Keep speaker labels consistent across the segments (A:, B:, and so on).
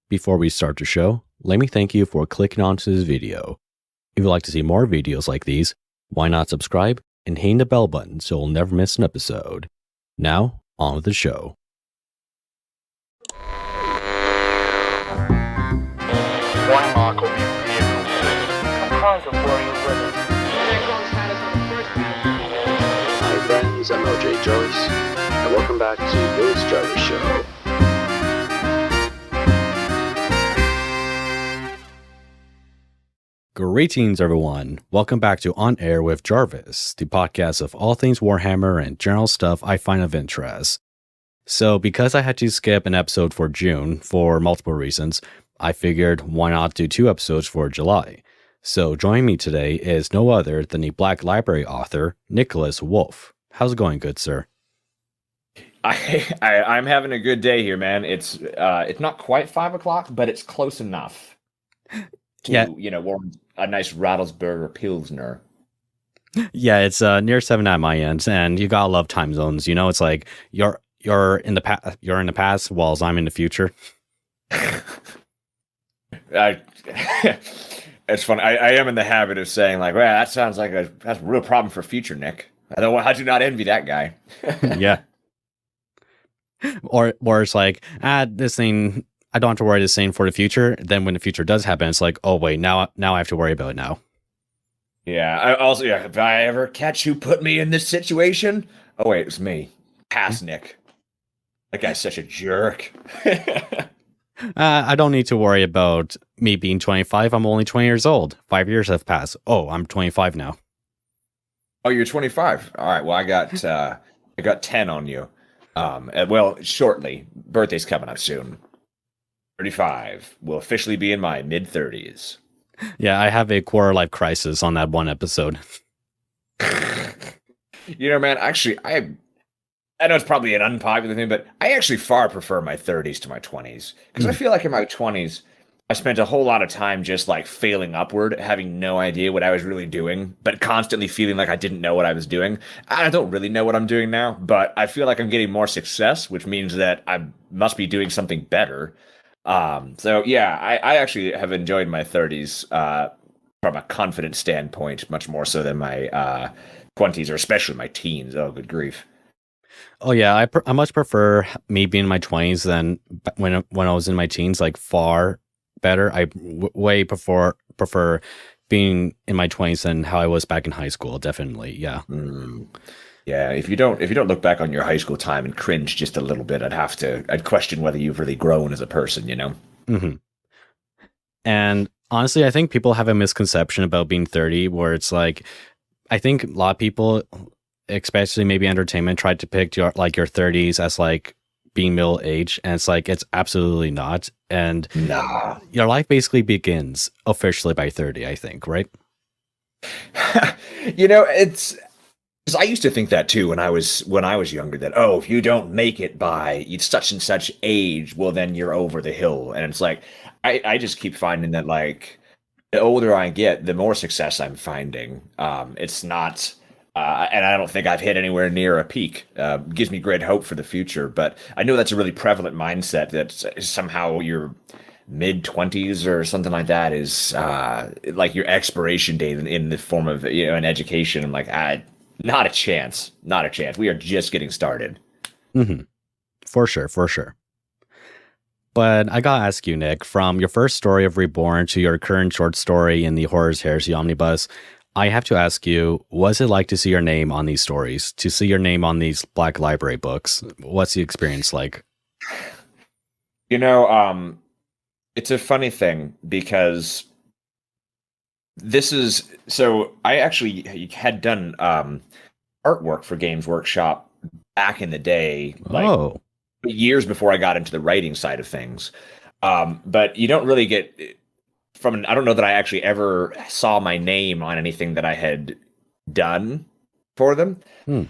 A: Before we start the show, let me thank you for clicking onto this video. If you'd like to see more videos like these, why not subscribe and hit the bell button so you'll never miss an episode. Now, on with the show.
B: One mark will be vehicle 6. Comprised of warrior women.
C: Hi friends, I'm LJ Jarvis, and welcome back to This Jarvis Show.
A: Greetings everyone, welcome back to On Air with Jarvis, the podcast of all things Warhammer and general stuff I find of interest. So because I had to skip an episode for June for multiple reasons, I figured why not do 2 episodes for July. So joining me today is no other than the Black Library author, Nicholas Wolf. How's it going, good sir?
D: I'm having a good day here, man. It's not quite 5 o'clock, but it's close enough to, warm a nice Rattlesburger Pilsner.
A: Yeah, it's near 7 at my end, and you gotta love time zones. You know, it's like you're in the past, whilst I'm in the future.
D: It's fun. I am in the habit of saying like, well, that sounds like that's a real problem for future Nick. I do not envy that guy.
A: Yeah. Or it's like, this thing, I don't have to worry this thing for the future. Then when the future does happen, it's like, oh wait, now I have to worry about it now.
D: Yeah. If I ever catch you put me in this situation, oh wait, it was me. Pass Nick. That guy's such a jerk.
A: I don't need to worry about me being 25. I'm only 20 years old. 5 years have passed. Oh, I'm 25 now.
D: Oh, you're 25. All right. Well, I got 10 on you. Well, shortly. Birthday's coming up soon. 35. Will officially be in my mid-30s.
A: Yeah, I have a quarter life crisis on that one episode.
D: Man, actually, I know it's probably an unpopular thing, but I actually far prefer my 30s to my 20s. Because I feel like in my 20s, I spent a whole lot of time just like failing upward, having no idea what I was really doing, but constantly feeling like I didn't know what I was doing. I don't really know what I'm doing now, but I feel like I'm getting more success, which means that I must be doing something better. So yeah, I actually have enjoyed my 30s from a confidence standpoint, much more so than my 20s, or especially my teens. Oh, good grief.
A: Oh yeah, I much prefer me being in my 20s than when I was in my teens, like far better. I way prefer being in my 20s than how I was back in high school, definitely. Yeah.
D: Yeah, if you don't look back on your high school time and cringe just a little bit, I'd question whether you've really grown as a person,
A: Mm-hmm. And honestly, I think people have a misconception about being 30 where it's like, I think a lot of people, especially maybe entertainment, tried to pick your 30s as like being middle age, and it's like it's absolutely not. And your life basically begins officially by 30, I think, right?
D: It's because I used to think that too when I was younger, that if you don't make it by such and such age, well then you're over the hill. And it's like I just keep finding that like the older I get, the more success I'm finding. It's not and I don't think I've hit anywhere near a peak. Gives me great hope for the future, but I know that's a really prevalent mindset that somehow your mid-20s or something like that is like your expiration date in the form of an education. I'm like, not a chance. We are just getting started.
A: Mm-hmm. For sure. But I gotta ask you, Nick, from your first story of Reborn to your current short story in the Horrors Heresy Omnibus, I have to ask you, what's it like to see your name on these stories, to see your name on these Black Library books? What's the experience like?
D: It's a funny thing because I actually had done artwork for Games Workshop back in the day, like years before I got into the writing side of things. But you don't really get I don't know that I actually ever saw my name on anything that I had done for them. And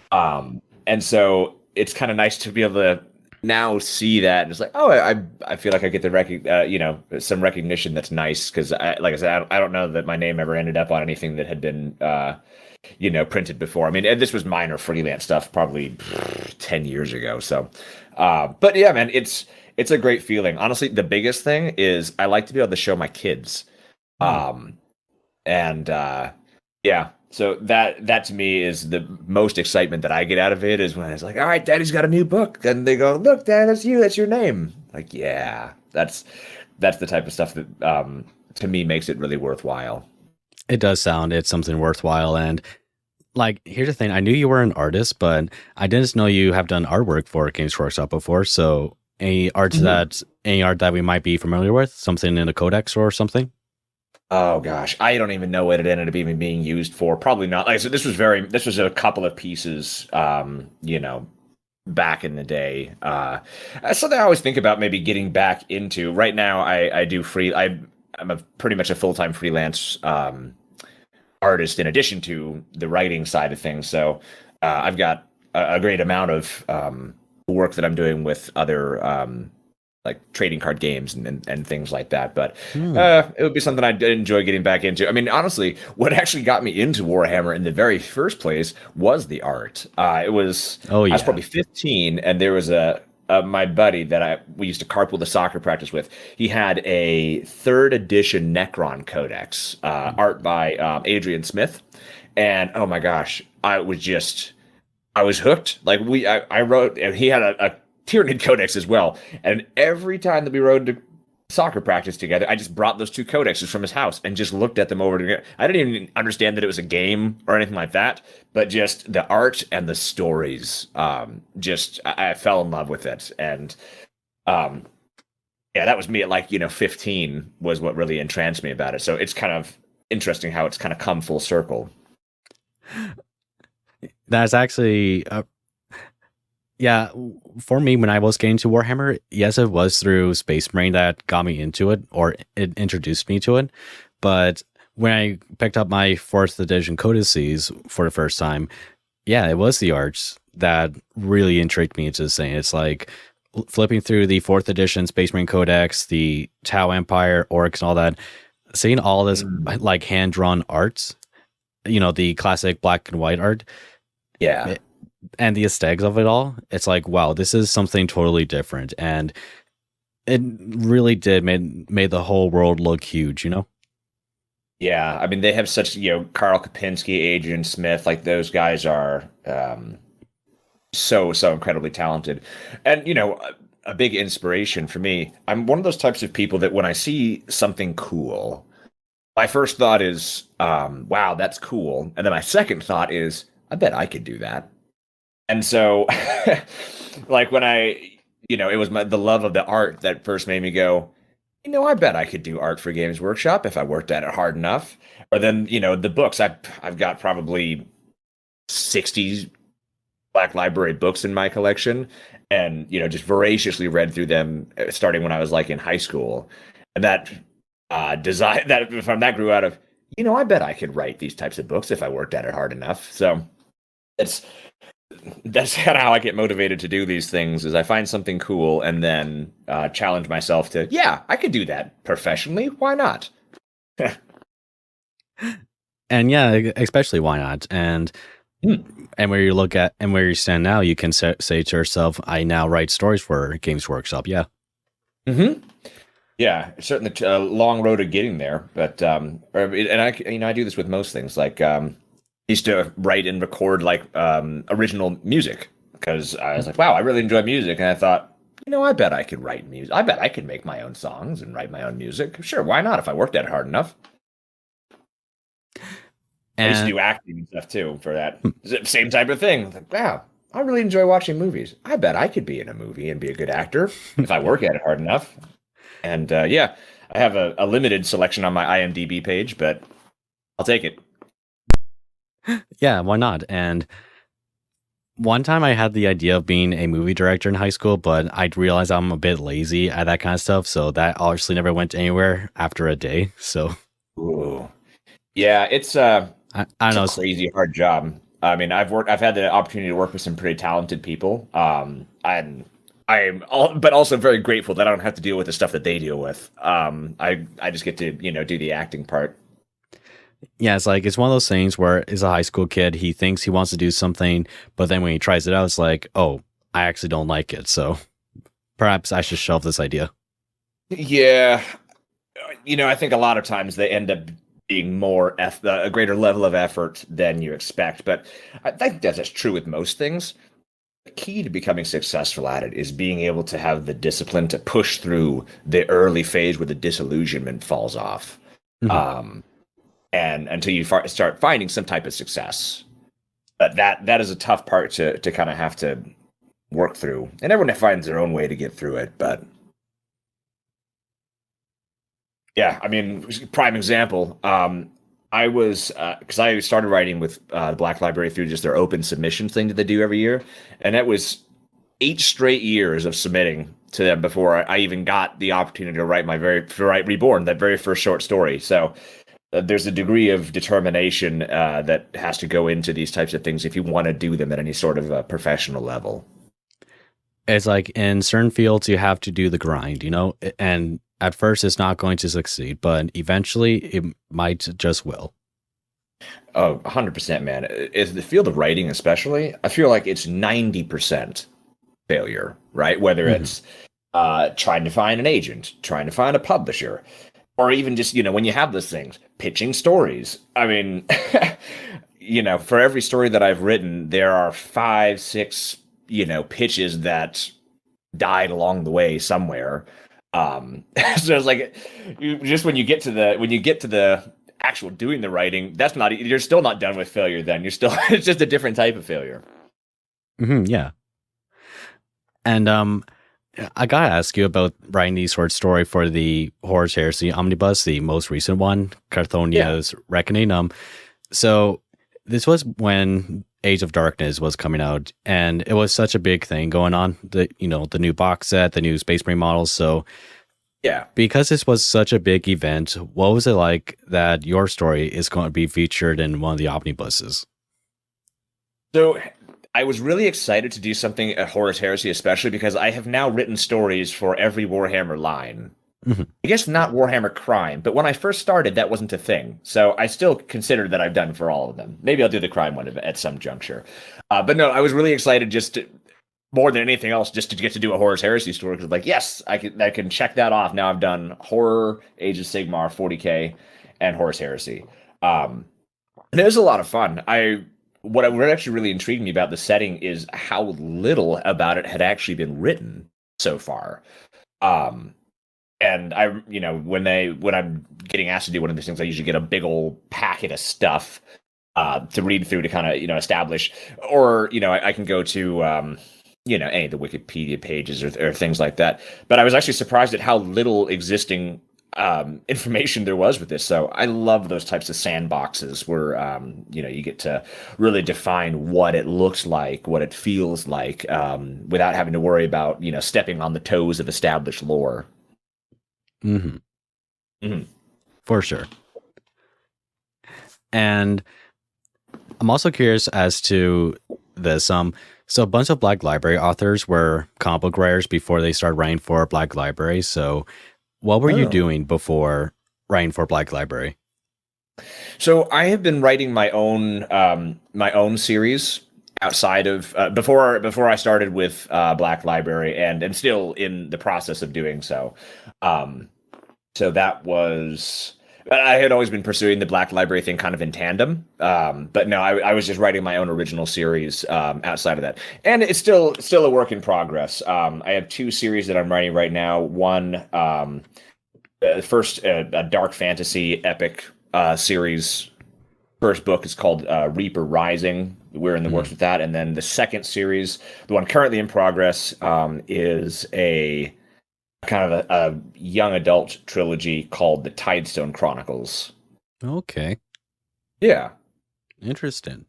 D: so it's kind of nice to be able to now see that, and it's like, I feel like I get the some recognition that's nice, because like I said, I don't know that my name ever ended up on anything that had been printed before. I mean, and this was minor freelance stuff, probably 10 years ago. So, but yeah, man, it's it's a great feeling. Honestly, the biggest thing is I like to be able to show my kids. Um, and yeah, so that to me is the most excitement that I get out of it is when it's like, all right, Daddy's got a new book, and they go, look, Dad, that's you, that's your name. Like, yeah, that's the type of stuff that to me makes it really worthwhile.
A: It does sound it's something worthwhile. And like, here's the thing: I knew you were an artist, but I didn't know you have done artwork for Games Workshop before. So, any art that we might be familiar with, something in a codex or something.
D: Oh gosh, I don't even know what it ended up even being used for. Probably not. Like I said, this was a couple of pieces, back in the day. Something I always think about maybe getting back into. Right now, I do I'm pretty much a full-time freelance artist in addition to the writing side of things. So I've got a great amount of work that I'm doing with other like trading card games and things like that. But it would be something I'd enjoy getting back into. I mean, honestly, what actually got me into Warhammer in the very first place was the art. I was probably 15, and there was my buddy that we used to carpool to soccer practice with. He had a 3rd edition Necron Codex, art by Adrian Smith, and oh my gosh, I was hooked. Like I wrote, and he had a Tyranid Codex as well. And every time that we rode to soccer practice together, I just brought those 2 codexes from his house and just looked at them over together. I didn't even understand that it was a game or anything like that, but just the art and the stories. I fell in love with it. And yeah, that was me at 15 was what really entranced me about it. So it's kind of interesting how it's kind of come full circle.
A: That's actually yeah, for me, when I was getting to Warhammer, yes, it was through Space Marine that got me into it, or it introduced me to it. But when I picked up my 4th edition codices for the first time, yeah, it was the arts that really intrigued me into this thing. It's like flipping through the 4th edition Space Marine Codex, the Tau Empire, Orcs, and all that, seeing all this like hand-drawn arts, the classic black and white art.
D: Yeah.
A: And the aesthetics of it all, it's like, wow, this is something totally different. And it really did made the whole world look huge,
D: Yeah, I mean, they have such, Karl Kopinski, Adrian Smith, like those guys are so incredibly talented. And, a big inspiration for me. I'm one of those types of people that when I see something cool, my first thought is, wow, that's cool. And then my second thought is, I bet I could do that. And so, like when it was the love of the art that first made me go, I bet I could do art for Games Workshop if I worked at it hard enough. Or then, the books, I've got probably 60 Black Library books in my collection, and just voraciously read through them starting when I was in high school. And that design that grew out of, I bet I could write these types of books if I worked at it hard enough. So that's kind of how I get motivated to do these things is I find something cool and then challenge myself to, yeah, I could do that professionally. Why not?
A: And yeah, especially why not? And where you look at and where you stand now, you can say to yourself, I now write stories for Games Workshop. Yeah.
D: Mm-hmm. Yeah, it's certainly a long road to getting there. But and I do this with most things. Like used to write and record original music because I was like, wow, I really enjoy music. And I thought, I bet I could write music. I bet I could make my own songs and write my own music. Sure, why not if I worked at it hard enough? I used to do acting and stuff too for that. Same type of thing. Like, wow, I really enjoy watching movies. I bet I could be in a movie and be a good actor if I work at it hard enough. And yeah, I have a limited selection on my IMDb page, but I'll take it.
A: Yeah, why not? And one time I had the idea of being a movie director in high school, but I realized I'm a bit lazy at that kind of stuff. So that obviously never went anywhere after a day. So,
D: ooh. Yeah, it's I don't know, a crazy hard job. I mean, I've had the opportunity to work with some pretty talented people. But also very grateful that I don't have to deal with the stuff that they deal with. I just get to do the acting part.
A: Yeah, it's one of those things where as a high school kid, he thinks he wants to do something, but then when he tries it out, it's like, oh, I actually don't like it. So perhaps I should shelve this idea.
D: Yeah, I think a lot of times they end up being a greater level of effort than you expect. But I think that's true with most things. The key to becoming successful at it is being able to have the discipline to push through the early phase where the disillusionment falls off, and until you start finding some type of success. But that is a tough part to kind of have to work through, and everyone finds their own way to get through it. But yeah, I mean, prime example. I was because I started writing with the Black Library through just their open submission thing that they do every year, and that was 8 straight years of submitting to them before I even got the opportunity to write Reborn, that very first short story. So there's a degree of determination that has to go into these types of things if you want to do them at any sort of a professional level.
A: It's like in certain fields you have to do the grind, and at first it's not going to succeed, but eventually it might just will.
D: Oh, 100%, man. Is the field of writing especially, I feel like it's 90% failure, right? Whether it's trying to find an agent, trying to find a publisher, or even just, when you have those things, pitching stories. I mean, for every story that I've written, there are 5, 6, pitches that died along the way somewhere. So it's like, when you get to the actual doing the writing, you're still not done with failure. Then you're still, it's just a different type of failure.
A: Yeah. And I gotta ask you about writing the short story for the Horus Heresy Omnibus, the most recent one, Carthonia's Reckoning. So this was when Age of Darkness was coming out, and it was such a big thing going on. The new box set, the new Space Marine models. So
D: yeah,
A: because this was such a big event, what was it like that your story is going to be featured in one of the omnibuses?
D: So I was really excited to do something at Horus Heresy, especially because I have now written stories for every Warhammer line. I guess not Warhammer Crime, but when I first started, that wasn't a thing. So I still consider that I've done for all of them. Maybe I'll do the Crime one at some juncture. But no, I was really excited more than anything else, just to get to do a Horus Heresy story, because yes, I can check that off. Now I've done Horror, Age of Sigmar, 40K, and Horus Heresy. And it was a lot of fun. What actually really intrigued me about the setting is how little about it had actually been written so far. And I, when I'm getting asked to do one of these things, I usually get a big old packet of stuff to read through to kind of, establish, or, I can go to, any of the Wikipedia pages or things like that. But I was actually surprised at how little existing information there was with this. So I love those types of sandboxes where, you get to really define what it looks like, what it feels like, without having to worry about, stepping on the toes of established lore.
A: For sure. And I'm also curious as to this. So a bunch of Black Library authors were comic book writers before they started writing for Black Library. So what were you doing before writing for Black Library?
D: So I have been writing my own series outside of before I started with Black Library, and still in the process of doing so. So that was, I had always been pursuing the Black Library thing kind of in tandem. But no, I was just writing my own original series outside of that. And it's still a work in progress. I have 2 series that I'm writing right now. One, first, a dark fantasy epic series. First book is called Reaper Rising. We're in the works with that. And then the second series, the one currently in progress, is a kind of a young adult trilogy called the Tidestone Chronicles.
A: Okay.
D: Yeah.
A: Interesting.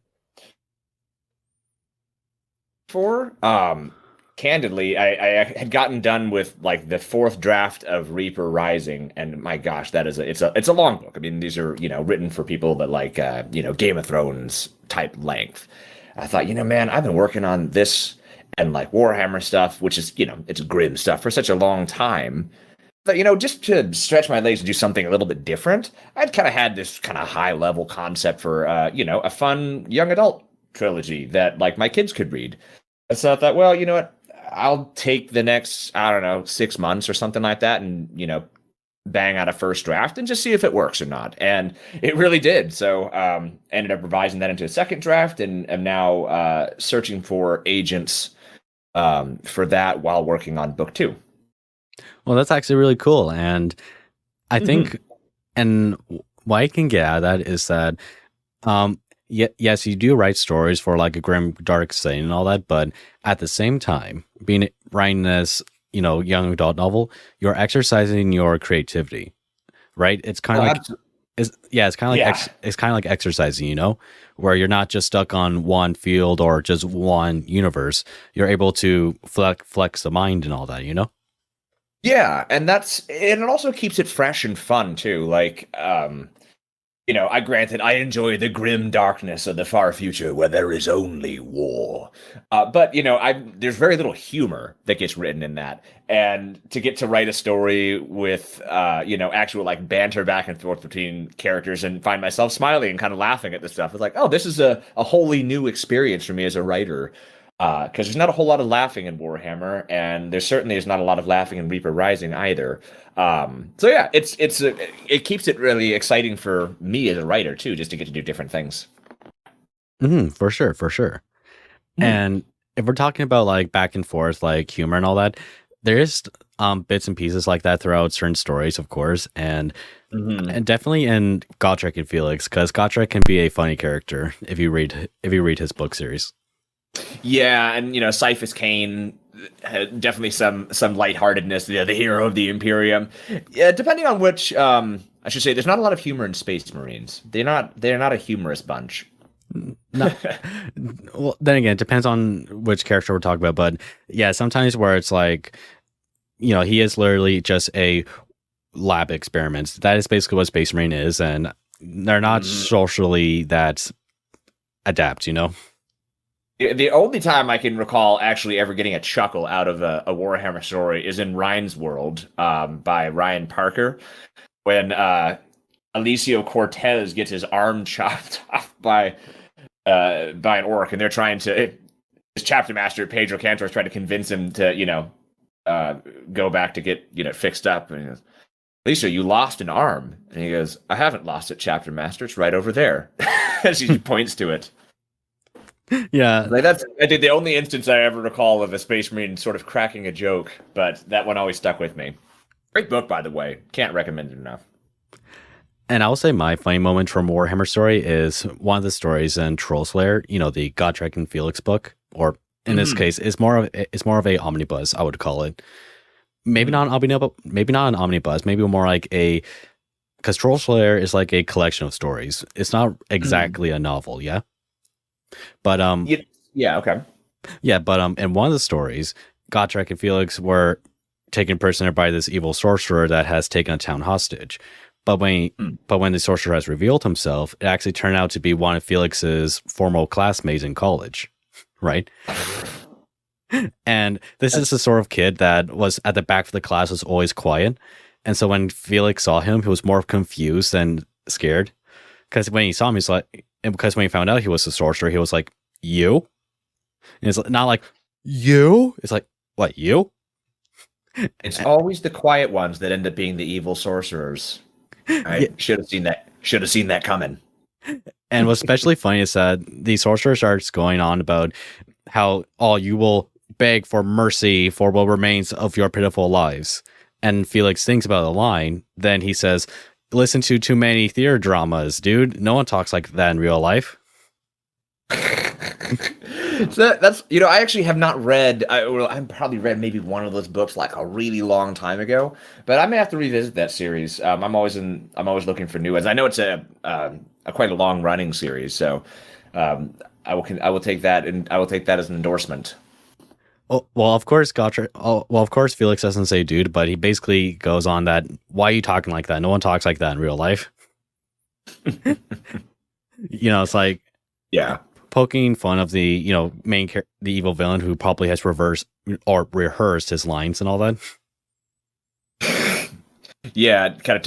D: Candidly, I had gotten done with like the 4th draft of Reaper Rising, and my gosh, it's a long book. I mean, these are, written for people that like, Game of Thrones type length. I thought, man, I've been working on this and like Warhammer stuff, which is, it's grim stuff for such a long time. But, just to stretch my legs and do something a little bit different, I'd kind of had this kind of high level concept for, a fun young adult trilogy that like my kids could read. So I thought, well, you know what? I'll take the next, I don't know, 6 months or something like that, and bang out a first draft and just see if it works or not. And it really did. So ended up revising that into a second draft, and am now searching for agents for that while working on book 2.
A: Well, that's actually really cool. And I think, and what I can get out of that is that, yes, you do write stories for like a grim, dark setting and all that, but at the same time, writing this, young adult novel, you're exercising your creativity, right? It's kind of like, it's kind of like it's kind of like exercising, where you're not just stuck on one field or just one universe. You're able to flex the mind and all that,
D: Yeah, and it also keeps it fresh and fun too. Like, I enjoy the grim darkness of the far future where there is only war. But there's very little humor that gets written in that, and to get to write a story with actual like banter back and forth between characters and find myself smiling and kind of laughing at this stuff, it's like, oh, this is a wholly new experience for me as a writer. Because there's not a whole lot of laughing in Warhammer, and there certainly is not a lot of laughing in Reaper Rising either. So yeah, it keeps it really exciting for me as a writer too, just to get to do different things.
A: For sure. And if we're talking about like back and forth, like humor and all that, there is bits and pieces like that throughout certain stories, of course, and definitely in Gotrek and Felix, because Gotrek can be a funny character if you read his book series.
D: Yeah, and Cyphus Cain, definitely some lightheartedness. The hero of the Imperium. Yeah, depending on which, I should say, there's not a lot of humor in Space Marines. They're not a humorous bunch.
A: No. Well, then again, it depends on which character we're talking about. But yeah, sometimes where it's like, he is literally just a lab experiment. That is basically what Space Marine is, and they're not socially that adept.
D: The only time I can recall actually ever getting a chuckle out of a Warhammer story is in Ryan's World by Ryan Parker, when Alicio Cortez gets his arm chopped off by an orc, and they're trying to, his chapter master Pedro Cantor is trying to convince him to go back to get fixed up, and he goes, Alicio, you lost an arm, and he goes, I haven't lost it, chapter master, it's right over there. As he points to it.
A: Yeah,
D: like that's I think the only instance I ever recall of a Space Marine sort of cracking a joke, but that one always stuck with me. Great book, by the way. Can't recommend it enough.
A: And I'll say my funny moment from Warhammer story is one of the stories in Troll Slayer, the Gotrek and Felix book, or in this case, it's more of a omnibus, I would call it. Maybe not an omnibus, maybe more like because Troll Slayer is like a collection of stories. It's not exactly a novel, yeah. But
D: okay.
A: Yeah, but in one of the stories, Gotrek and Felix were taken prisoner by this evil sorcerer that has taken a town hostage. But when the sorcerer has revealed himself, it actually turned out to be one of Felix's former classmates in college, right? And this is the sort of kid that was at the back of the class, was always quiet. And so when Felix saw him, he was more confused than scared. Because when he saw him, he's like, and because when he found out he was the sorcerer, he was like, you? And it's not like, you? It's like, what, you?
D: It's always the quiet ones that end up being the evil sorcerers. I should have seen that coming.
A: And what's especially funny is that the sorcerer starts going on about how, you will beg for mercy for what remains of your pitiful lives. And Felix thinks about the line. Then he says, listen to too many theater dramas, dude. No one talks like that in real life.
D: So that's I actually have not read. I've probably read maybe one of those books like a really long time ago, but I may have to revisit that series. I'm always looking for new ones. I know it's a quite a long running series, so I will take that, and I will take that as an endorsement.
A: Well, of course, Felix doesn't say dude, but he basically goes on that, why are you talking like that? No one talks like that in real life. It's like,
D: yeah,
A: poking fun of the, the evil villain who probably has reversed or rehearsed his lines and all that.
D: Yeah, kind of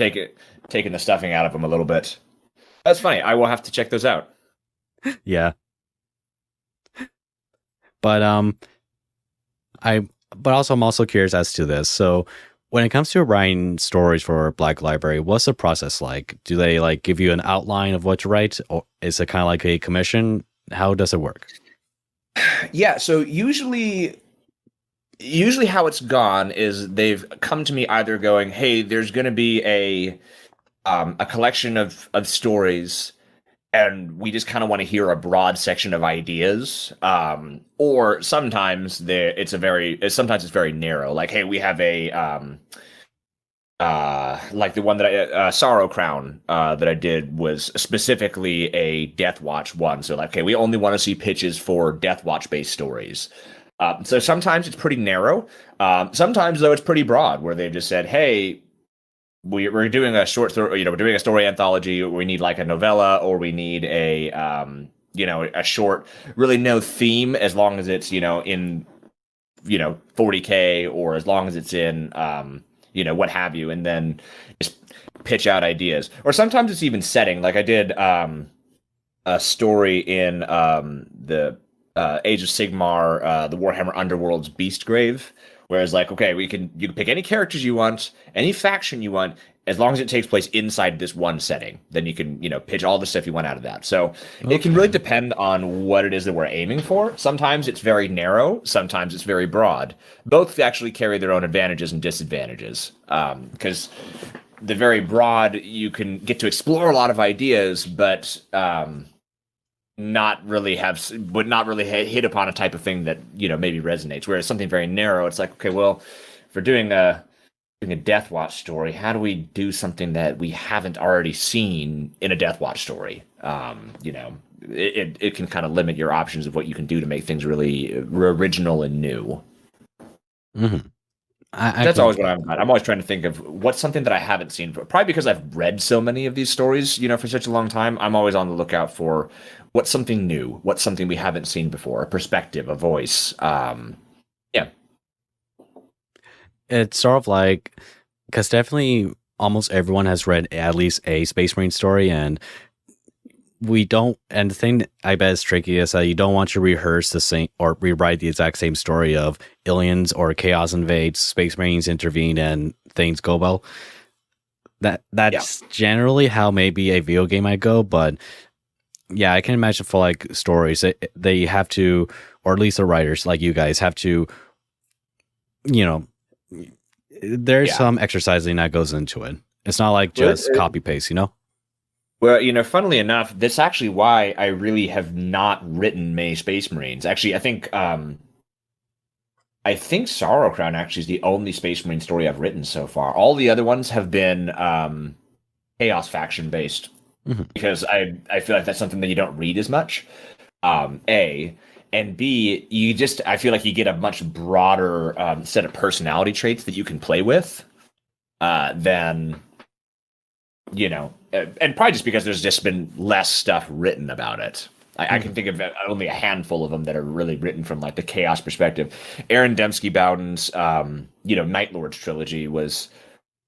D: taking the stuffing out of him a little bit. That's funny. I will have to check those out. Yeah.
A: But, but also I'm also curious as to this. So when it comes to writing stories for Black Library, what's the process like? Do they like give you an outline of what to write, or is it kind of like a commission? How does it work?
D: Yeah, so usually how it's gone is they've come to me either going, "Hey, there's going to be a collection of stories, and we just kind of want to hear a broad section of ideas." Or sometimes it's sometimes it's very narrow. Like, "Hey, we have a like the one that Sorrow Crown that I did was specifically a Death Watch one. So like, okay, we only want to see pitches for Death Watch based stories." So sometimes it's pretty narrow. Sometimes though it's pretty broad, where they've just said, "Hey, we're doing a short story, we're doing a story anthology. We need like a novella, or we need a a short, really no theme, as long as it's in 40K, or as long as it's in what have you," and then just pitch out ideas. Or sometimes it's even setting. Like I did a story in the Age of Sigmar, the Warhammer Underworld's Beastgrave, whereas like, okay, you can pick any characters you want, any faction you want, as long as it takes place inside this one setting. Then you can pitch all the stuff you want out of that. So It can really depend on what it is that we're aiming for. Sometimes it's very narrow, sometimes it's very broad. Both actually carry their own advantages and disadvantages, because the very broad, you can get to explore a lot of ideas, but not really hit upon a type of thing that maybe resonates. Whereas something very narrow, it's like, okay, well, if we're doing a Death Watch story, how do we do something that we haven't already seen in a Death Watch story? It can kind of limit your options of what you can do to make things really original and new.
A: Mm-hmm.
D: That's always what I'm always trying to think of what's something that I haven't seen. Probably because I've read so many of these stories, for such a long time. I'm always on the lookout for what's something new, what's something we haven't seen before, a perspective, a voice. Yeah.
A: It's sort of like, because definitely almost everyone has read at least a Space Marine story, and and the thing I bet is tricky is that you don't want to rehearse the same or rewrite the exact same story of aliens or chaos invades, Space Marines intervene, and things go well. That's generally how maybe a video game might go, but yeah, I can imagine for like stories, they have to, or at least the writers like you guys have to, there's some exercising that goes into it. It's not like just copy paste,
D: Well, funnily enough, that's actually why I really have not written many Space Marines. Actually, I think Sorrow Crown actually is the only Space Marine story I've written so far. All the other ones have been Chaos faction based, because I feel like that's something that you don't read as much. A. And B, I feel like you get a much broader set of personality traits that you can play with than, and probably just because there's just been less stuff written about it. I can think of only a handful of them that are really written from like the chaos perspective. Aaron Dembski Bowden's, Night Lords trilogy was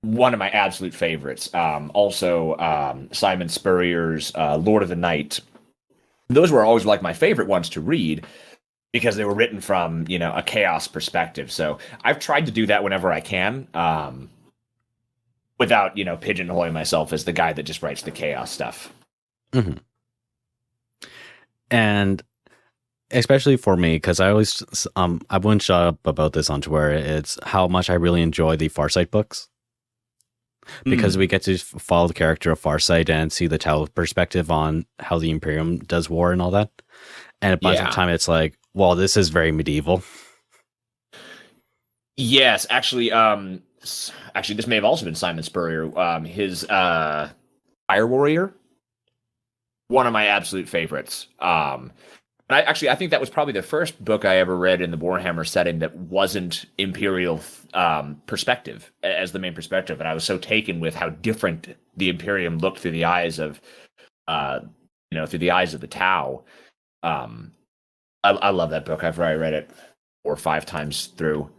D: one of my absolute favorites. Also, Simon Spurrier's Lord of the Night. Those were always like my favorite ones to read because they were written from, a chaos perspective. So I've tried to do that whenever I can, without, pigeonholing myself as the guy that just writes the chaos stuff.
A: Mm-hmm. And especially for me, because I always, I wouldn't shut up about this on Twitter, it's how much I really enjoy the Farsight books. Because we get to follow the character of Farsight and see the Tau perspective on how the Imperium does war and all that. And a bunch of time it's like, well, this is very medieval.
D: Yes, actually, this may have also been Simon Spurrier. His Fire Warrior, one of my absolute favorites. I think that was probably the first book I ever read in the Warhammer setting that wasn't Imperial perspective as the main perspective, and I was so taken with how different the Imperium looked through the eyes of, through the eyes of the Tau. I love that book. I've probably read it 4 or 5 times through.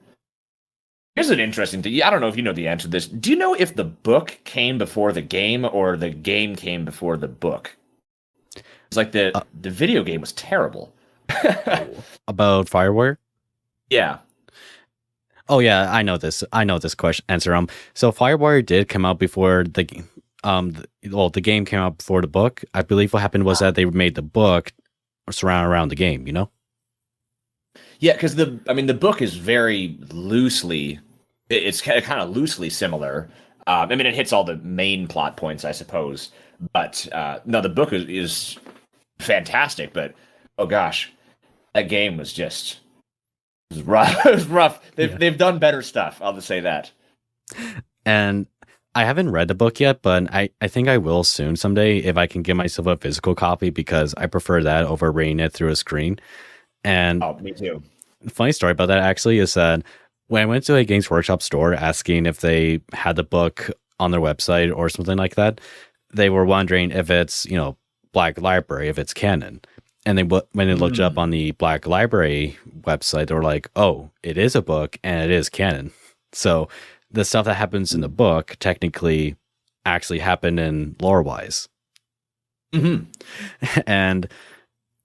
D: Here's an interesting thing. I don't know if you know the answer to this. Do you know if the book came before the game or the game came before the book? It's like the video game was terrible.
A: About Firewire?
D: Yeah.
A: Oh yeah, I know this. I know this question answer. So Firewire did come out before the game came out before the book. I believe what happened was that they made the book surround around the game. You know?
D: Yeah, because the book is very loosely, it's kind of loosely similar. I mean, it hits all the main plot points, I suppose. But no, the book is fantastic. But oh gosh, that game was just. It was rough. It was rough. They've done better stuff. I'll just say that.
A: And I haven't read the book yet, but I think I will soon someday if I can get myself a physical copy because I prefer that over reading it through a screen. And
D: me too.
A: The funny story about that actually is that when I went to a Games Workshop store asking if they had the book on their website or something like that, they were wondering if it's, Black Library, if it's canon. And then when they looked it up on the Black Library website, they were like, oh, it is a book and it is canon. So the stuff that happens in the book technically actually happened in lore-wise.
D: Mm-hmm.
A: And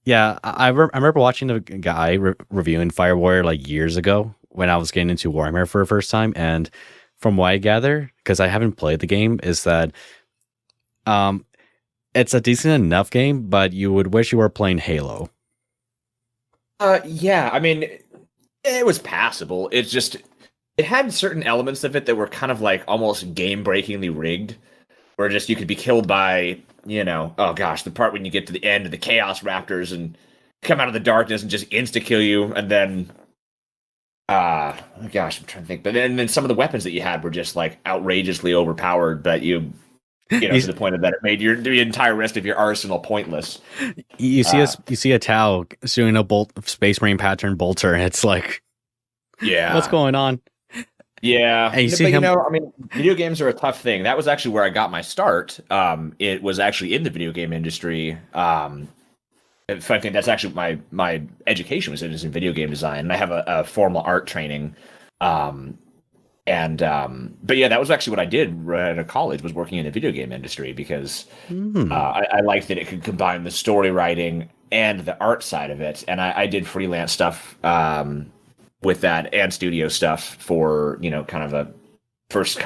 A: yeah, I remember watching a guy reviewing Firewire like years ago when I was getting into Warhammer for the first time. And from what I gather, because I haven't played the game, is that it's a decent enough game, but you would wish you were playing Halo.
D: Yeah, I mean, it was passable. It's just, it had certain elements of it that were kind of like almost game-breakingly rigged, where just you could be killed by, oh gosh, the part when you get to the end of the Chaos Raptors and come out of the darkness and just insta-kill you, and then, oh gosh, I'm trying to think. But then some of the weapons that you had were just like outrageously overpowered, but to the point of that it made the entire rest of your arsenal pointless.
A: You see a Tau shooting a Space Marine pattern bolter, and it's like,
D: yeah,
A: what's going on?
D: Yeah,
A: and you see him.
D: Video games are a tough thing. That was actually where I got my start. It was actually in the video game industry. In fact, that's actually my education was in video game design, and I have a formal art training. But yeah, that was actually what I did right out of college, was working in the video game industry because I liked that it could combine the story writing and the art side of it. And I did freelance stuff with that and studio stuff for, kind of a first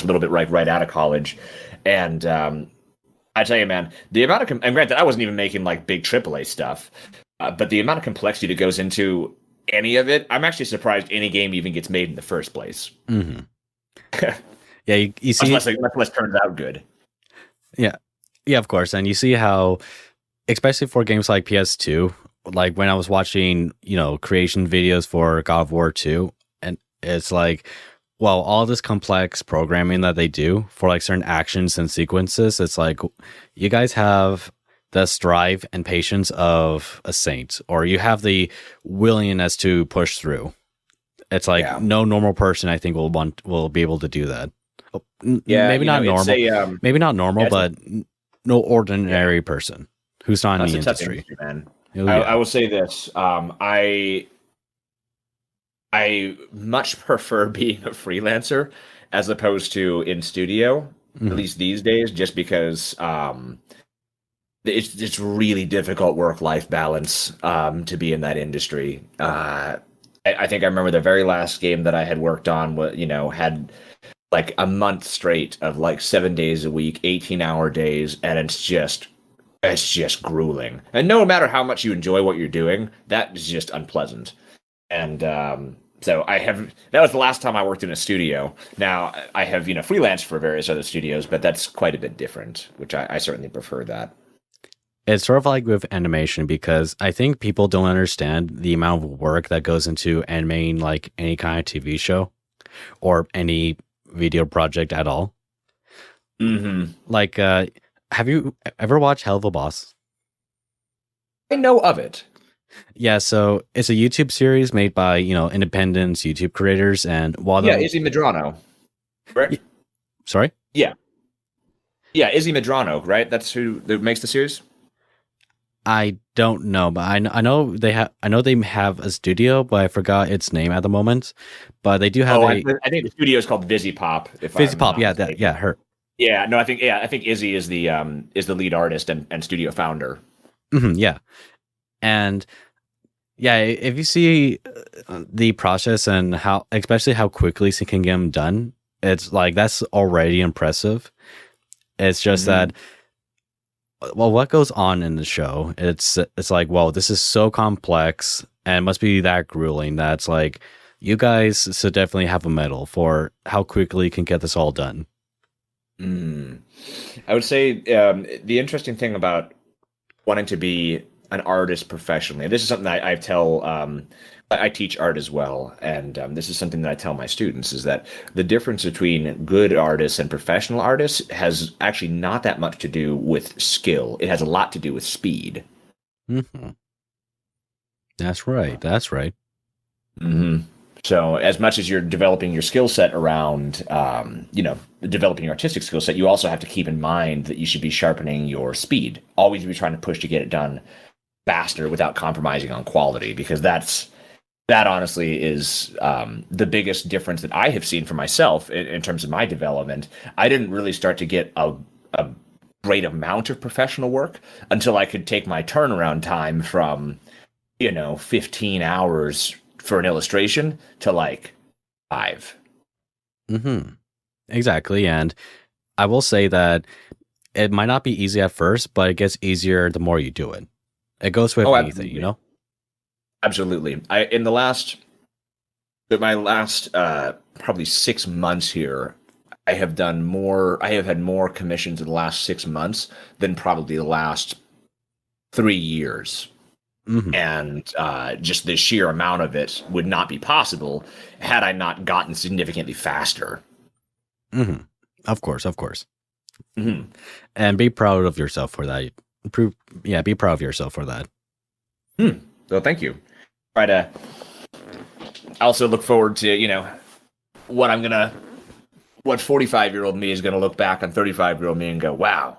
D: little bit right out of college. And I tell you, man, the amount of, and granted, I wasn't even making like big AAA stuff, but the amount of complexity that goes into any of it, I'm actually surprised any game even gets made in the first place.
A: Mm-hmm. Yeah, you see,
D: unless it turns out good.
A: Yeah, of course, and you see how, especially for games like PS2, like when I was watching, creation videos for God of War 2, and it's like, well, all this complex programming that they do for like certain actions and sequences, it's like, you guys have the strive and patience of a saint, or you have the willingness to push through. It's like no normal person, I think, will be able to do that.
D: Yeah,
A: maybe not normal. Maybe not normal, but no ordinary person who's not in the industry.
D: Man.
A: Oh, yeah.
D: I will say this: I much prefer being a freelancer as opposed to in studio, at least these days, just because it's really difficult work-life balance to be in that industry. I think I remember the very last game that I had worked on, had like a month straight of like 7 days a week, 18-hour days, and it's just grueling. And no matter how much you enjoy what you're doing, that is just unpleasant. And so that was the last time I worked in a studio. Now I have, freelanced for various other studios, but that's quite a bit different, which I certainly prefer that.
A: It's sort of like with animation, because I think people don't understand the amount of work that goes into animating like any kind of TV show or any video project at all.
D: Mm-hmm.
A: Like, have you ever watched Hell of a Boss?
D: I know of it.
A: Yeah, so it's a YouTube series made by, independent YouTube creators, and
D: Izzy Medrano, right?
A: Sorry?
D: Yeah, Izzy Medrano, right? That's who makes the series.
A: I don't know, but I know they have. I know they have a studio, but I forgot its name at the moment. But they do have
D: I think the studio is called Vizzy Pop.
A: Vizzy Pop, her.
D: Yeah, no, I think Izzy is the lead artist and studio founder.
A: Mm-hmm, yeah, and Yeah, if you see the process and how, especially how quickly he can get them done, it's like that's already impressive. It's just that, well, what goes on in the show? It's like, well, this is so complex and it must be that grueling. That's like, you guys should definitely have a medal for how quickly you can get this all done.
D: I would say the interesting thing about wanting to be an artist professionally, this is something that I tell. I teach art as well, and this is something that I tell my students, is that the difference between good artists and professional artists has actually not that much to do with skill. It has a lot to do with speed.
A: Mm-hmm. That's right. That's right.
D: Mm-hmm. So as much as you're developing your skill set around, developing your artistic skill set, you also have to keep in mind that you should be sharpening your speed. Always be trying to push to get it done faster without compromising on quality, because that honestly is the biggest difference that I have seen for myself in terms of my development. I didn't really start to get a great amount of professional work until I could take my turnaround time from, 15 hours for an illustration to like 5.
A: Mm-hmm. Exactly. And I will say that it might not be easy at first, but it gets easier the more you do it. It goes with anything,
D: Absolutely.
A: you know?
D: Absolutely. My last probably 6 months here, I have had more commissions in the last 6 months than probably the last 3 years.
A: Mm-hmm.
D: And just the sheer amount of it would not be possible had I not gotten significantly faster.
A: Mm-hmm. Of course.
D: Mm-hmm.
A: And be proud of yourself for that. Be proud of yourself for that.
D: So thank you. I also look forward to, what 45-year-old me is going to look back on 35-year-old me and go, wow,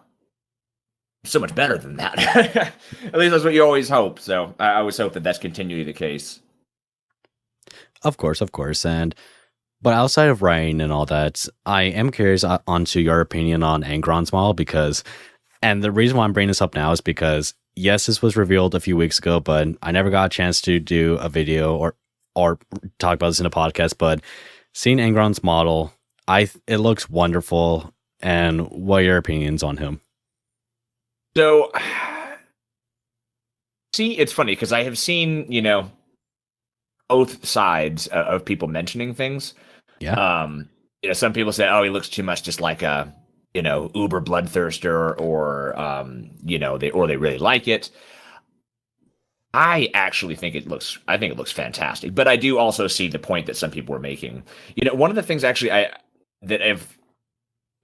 D: so much better than that. At least that's what you always hope. So I always hope that that's continually the case.
A: Of course. But outside of writing and all that, I am curious onto your opinion on Angron's model, and the reason why I'm bringing this up now is because, yes, this was revealed a few weeks ago, but I never got a chance to do a video or talk about this in a podcast. But seeing Angron's model, it looks wonderful. And what are your opinions on him?
D: So, see, it's funny because I have seen, both sides of people mentioning things.
A: Yeah.
D: Some people say, oh, he looks too much just like a, uber bloodthirster, or, they really like it. I actually think it looks fantastic, but I do also see the point that some people were making. One of the things actually if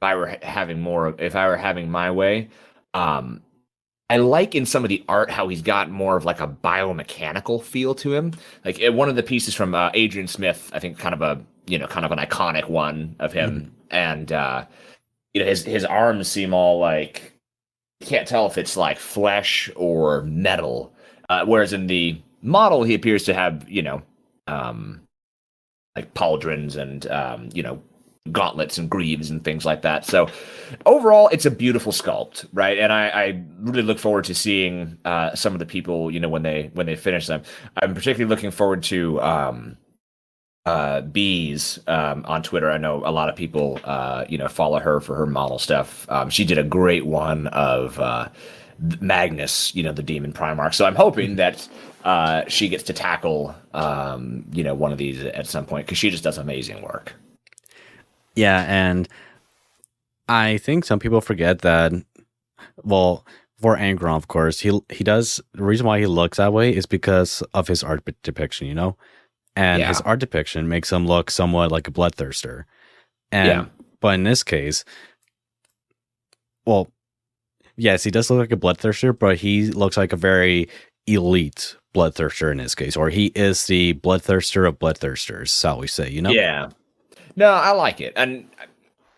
D: I were having my way, I like in some of the art how he's got more of like a biomechanical feel to him. Like one of the pieces from Adrian Smith, I think kind of an iconic one of him. Mm-hmm. And his arms seem all like, you can't tell if it's like flesh or metal. Whereas in the model, he appears to have, like pauldrons and, gauntlets and greaves and things like that. So overall, it's a beautiful sculpt, right? And I really look forward to seeing some of the people, when they finish them. I'm particularly looking forward to Bees on Twitter. I know a lot of people, follow her for her model stuff. She did a great one of Magnus, the demon Primarch. So I'm hoping that she gets to tackle, one of these at some point, because she just does amazing work.
A: Yeah, and I think some people forget that, well, for Angron, of course, he does, the reason why he looks that way is because of his art depiction, And his art depiction makes him look somewhat like a bloodthirster. But in this case, well, yes, he does look like a bloodthirster, but he looks like a very elite bloodthirster in this case, or he is the bloodthirster of bloodthirsters, shall we say,
D: Yeah. No, I like it. And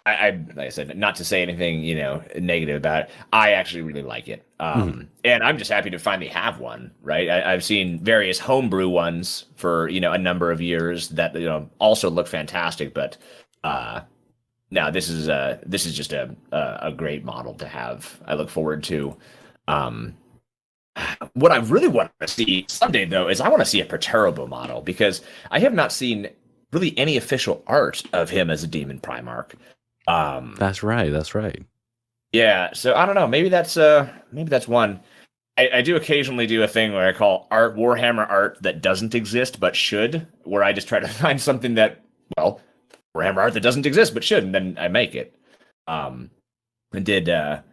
D: I like I said, not to say anything, negative about it. I actually really like it. And I'm just happy to finally have one, right? I've seen various homebrew ones for, a number of years that, also look fantastic. But no, this is just a great model to have. I look forward to What I really want to see someday, though, is I want to see a Perturbo model because I have not seen really any official art of him as a demon Primarch.
A: That's right. That's right.
D: Yeah, so I don't know. Maybe that's one. I do occasionally do a thing where I call art Warhammer art that doesn't exist but should, where I just try to find something that, well, Warhammer art that doesn't exist but should, and then I make it. I did a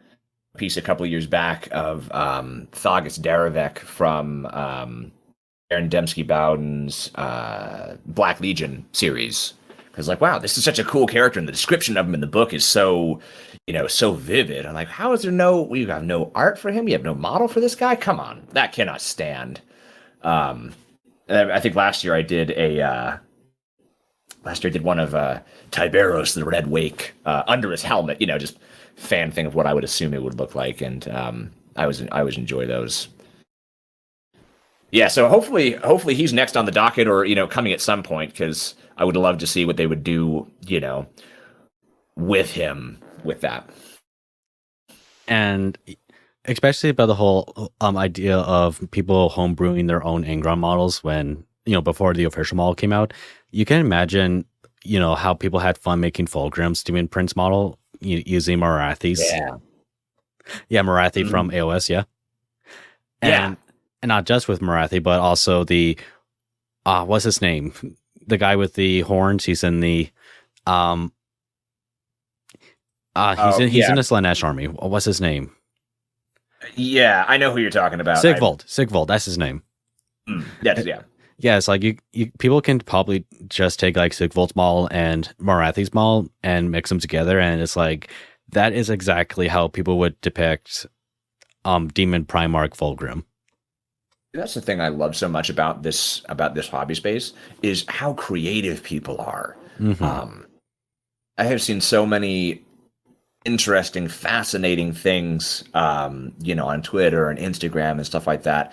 D: piece a couple of years back of Thogus Darevek from Aaron Dembski-Bowden's Black Legion series. I was like, wow, this is such a cool character, and the description of him in the book is so, so vivid. I'm like, how is there we have no art for him? You have no model for this guy? Come on, that cannot stand. I think last year I did one of Tiberos, the Red Wake, under his helmet, just fan thing of what I would assume it would look like, and I always enjoy those. Yeah, so hopefully he's next on the docket, or coming at some point, because I would love to see what they would do, with him with that.
A: And especially about the whole idea of people homebrewing their own Angron models when, before the official model came out. You can imagine, how people had fun making Fulgrim's Demon Prince model using Marathis. Yeah, Marathi from AOS, yeah. And not just with Marathi, but also the, what's his name? The guy with the horns. He's in the, he's in the Slanesh army. What's his name?
D: Yeah, I know who you're talking about.
A: Sigvald, that's his name.
D: Yes, yeah.
A: Yeah, it's like you people can probably just take like Sigvald's model and Marathi's model and mix them together, and it's like that is exactly how people would depict Demon Primarch Fulgrim.
D: That's the thing I love so much about this hobby space is how creative people are. Mm-hmm. I have seen so many interesting, fascinating things, on Twitter and Instagram and stuff like that.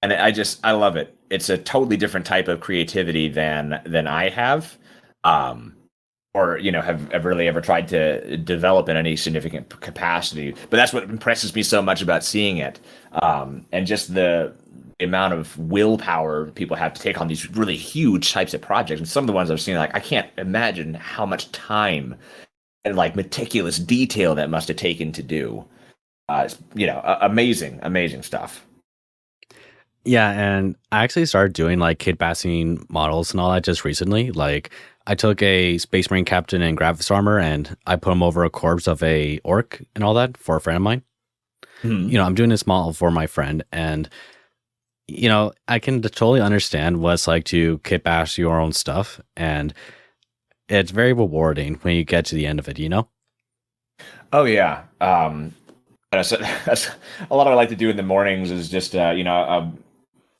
D: And I love it. It's a totally different type of creativity than I have, or have really ever tried to develop in any significant capacity. But that's what impresses me so much about seeing it, and just the amount of willpower people have to take on these really huge types of projects. And some of the ones I've seen, like I can't imagine how much time and like meticulous detail that must have taken to do. Amazing stuff.
A: Yeah, and I actually started doing like kit basing models and all that just recently. Like I took a Space Marine captain in Gravis armor and I put him over a corpse of a orc and all that for a friend of mine. Mm-hmm. I'm doing this model for my friend, and I can totally understand what it's like to kit bash your own stuff, and it's very rewarding when you get to the end of it,
D: Oh yeah. That's a lot of what I like to do in the mornings is just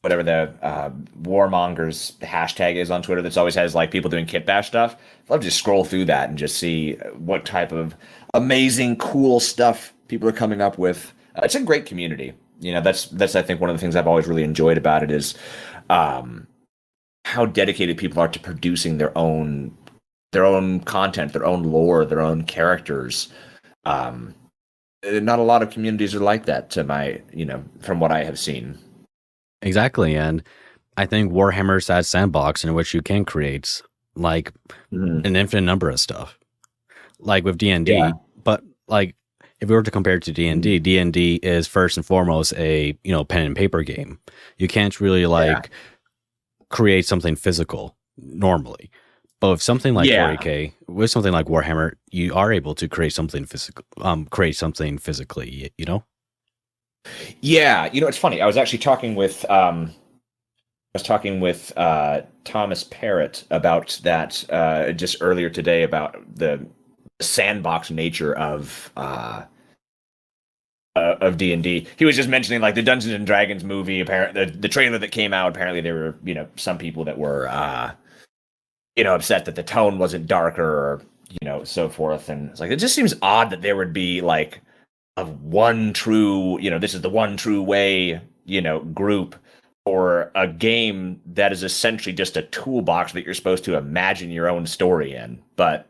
D: whatever the warmongers hashtag is on Twitter that's always has like people doing kit bash stuff. I love to just scroll through that and just see what type of amazing cool stuff people are coming up with. It's a great community. That's I think one of the things I've always really enjoyed about it is how dedicated people are to producing their own content, their own lore, their own characters. Not a lot of communities are like that from what I have seen.
A: Exactly. And I think Warhammer's that sandbox in which you can create like an infinite number of stuff, like with D&D. But like if we were to compare it to D&D, D&D is first and foremost a pen and paper game. You can't really create something physical normally. But with something like 40K, with something like Warhammer, you are able to create something physical, physically,
D: Yeah, it's funny. I was actually talking with Thomas Parrott about that just earlier today about the sandbox nature of D&D. He was just mentioning like the Dungeons and Dragons movie. Apparently, the trailer that came out. Apparently, there were some people that were upset that the tone wasn't darker, or so forth. And it's like it just seems odd that there would be like of one true, this is the one true way, group for a game that is essentially just a toolbox that you're supposed to imagine your own story in. But,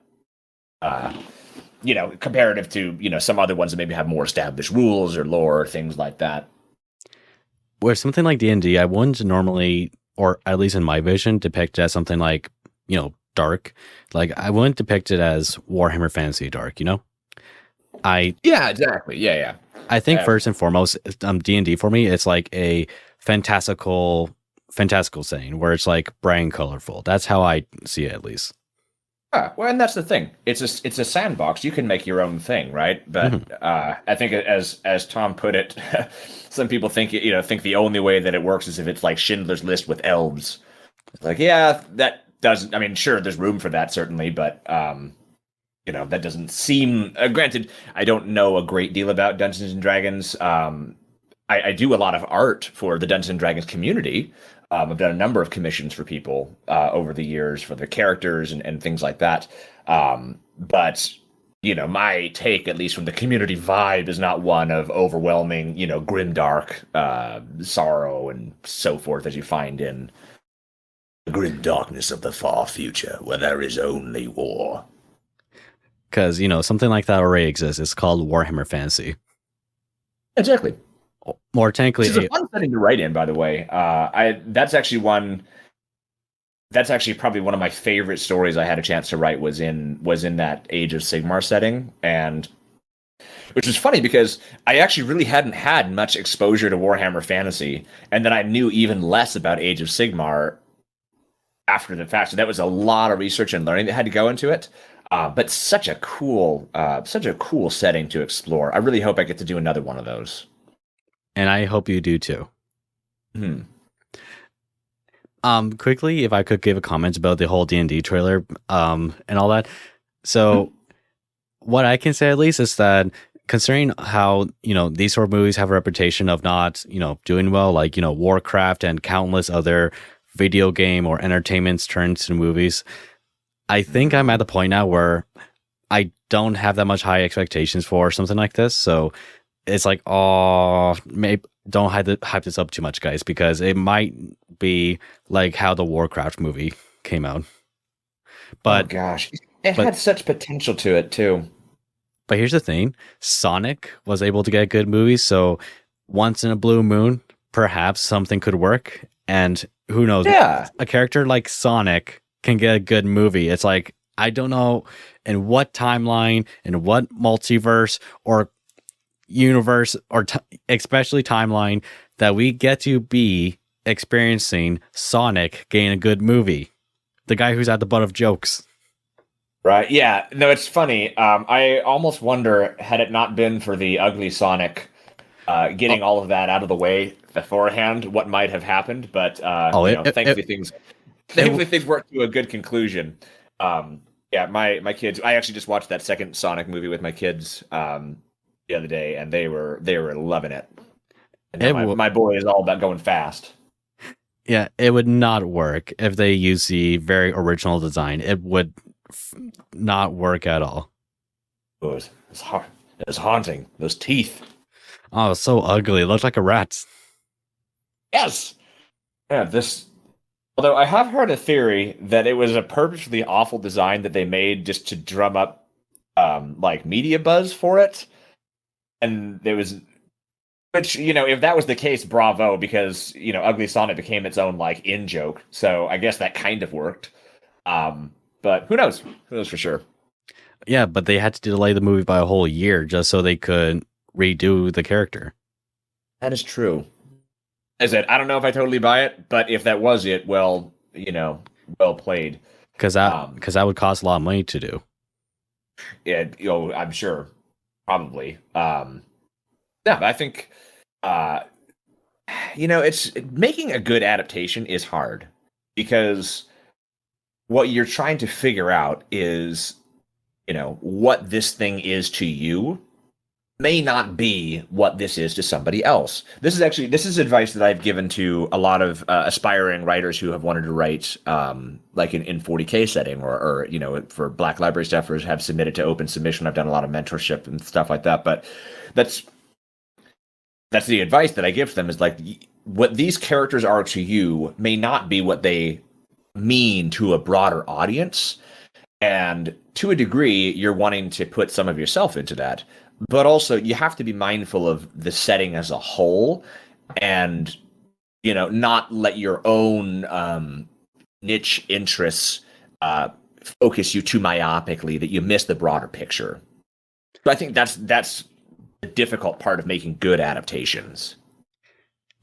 D: comparative to, some other ones that maybe have more established rules or lore or things like that.
A: with something like D&D, I wouldn't normally, or at least in my vision, depict it as something like, dark. Like, I wouldn't depict it as Warhammer Fantasy dark,
D: Yeah, exactly. Yeah.
A: I think first and foremost, D&D for me, it's like a fantastical setting where it's like bright and colorful. That's how I see it, at least.
D: Well, and that's the thing. It's a sandbox. You can make your own thing, right? But I think, as Tom put it, some people think the only way that it works is if it's like Schindler's List with elves. It's like, yeah, that doesn't. I mean, sure, there's room for that certainly, but that doesn't seem. Granted, I don't know a great deal about Dungeons and Dragons. I do a lot of art for the Dungeons and Dragons community. I've done a number of commissions for people over the years for their characters and things like that. But my take, at least from the community vibe, is not one of overwhelming, grimdark sorrow and so forth as you find in the grim darkness of the far future, where there is only war.
A: Because something like that already exists. It's called Warhammer Fantasy.
D: Exactly.
A: More technically,
D: it's a fun setting to write in, by the way. That's actually probably one of my favorite stories I had a chance to write was in that Age of Sigmar setting, and which is funny because I actually really hadn't had much exposure to Warhammer Fantasy, and then I knew even less about Age of Sigmar after the fact. So that was a lot of research and learning that had to go into it. But such a cool setting to explore. I really hope I get to do another one of those.
A: And I hope you do too. Quickly, if I could give a comment about the whole D&D trailer, and all that. So, what I can say at least is that considering how these sort of movies have a reputation of not doing well, like Warcraft and countless other video game or entertainments turned to movies, I think I'm at the point now where I don't have that much high expectations for something like this. So. It's like, maybe don't hype this up too much, guys, because it might be like how the Warcraft movie came out. But
D: oh gosh, it had such potential to it too.
A: But here's the thing: Sonic was able to get good movies, so once in a blue moon, perhaps something could work. And who knows?
D: Yeah,
A: a character like Sonic can get a good movie. It's like, I don't know in what timeline, in what multiverse, or universe, or especially timeline, that we get to be experiencing Sonic getting a good movie. The guy who's at the butt of jokes.
D: Right, yeah. No, it's funny. I almost wonder, had it not been for the ugly Sonic getting all of that out of the way beforehand, what might have happened. But thankfully things worked to a good conclusion. Yeah, my kids, I actually just watched that second Sonic movie with my kids the other day, and they were loving it. And my boy is all about going fast.
A: Yeah, it would not work if they use the very original design. It would not work at all.
D: Oh, it's hard. It's haunting. Those teeth.
A: Oh, it's so ugly. It looks like a rat.
D: Yes. Yeah, although I have heard a theory that it was a purposely awful design that they made just to drum up like media buzz for it. And there was, which, if that was the case, bravo, because, Ugly Sonic became its own, like, in-joke. So I guess that kind of worked. But who knows? Who knows for sure?
A: Yeah, but they had to delay the movie by a whole year just so they could redo the character.
D: That is true. As I said, I don't know if I totally buy it, but if that was it, well, well played.
A: Because that would cost a lot of money to do.
D: Yeah, I'm sure. Probably. Yeah, but I think, it's making a good adaptation is hard because what you're trying to figure out is, what this thing is to you may not be what this is to somebody else. This is advice that I've given to a lot of aspiring writers who have wanted to write like in 40K setting or for Black Library staffers have submitted to open submission. I've done a lot of mentorship and stuff like that, but that's the advice that I give to them is like, what these characters are to you may not be what they mean to a broader audience. And to a degree, you're wanting to put some of yourself into that. But also, you have to be mindful of the setting as a whole and not let your own niche interests focus you too myopically that you miss the broader picture. So I think that's the difficult part of making good adaptations.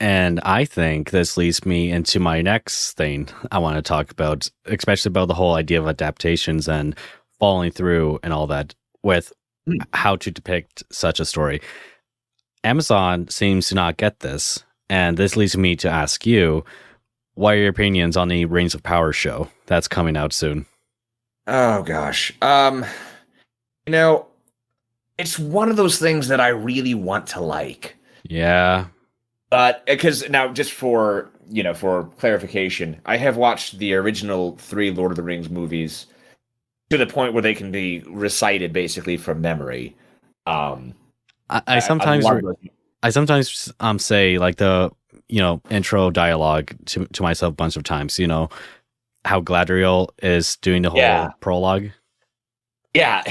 A: And I think this leads me into my next thing I want to talk about, especially about the whole idea of adaptations and following through and all that with how to depict such a story. Amazon seems to not get this, and this leads me to ask you, what are your opinions on the Rings of Power show that's coming out soon?
D: Oh gosh. It's one of those things that I really want to like.
A: Yeah.
D: But because now, just for clarification, I have watched the original 3 Lord of the Rings movies to the point where they can be recited basically from memory.
A: I sometimes say like the intro dialogue to myself a bunch of times. How Galadriel is doing the whole prologue.
D: Yeah.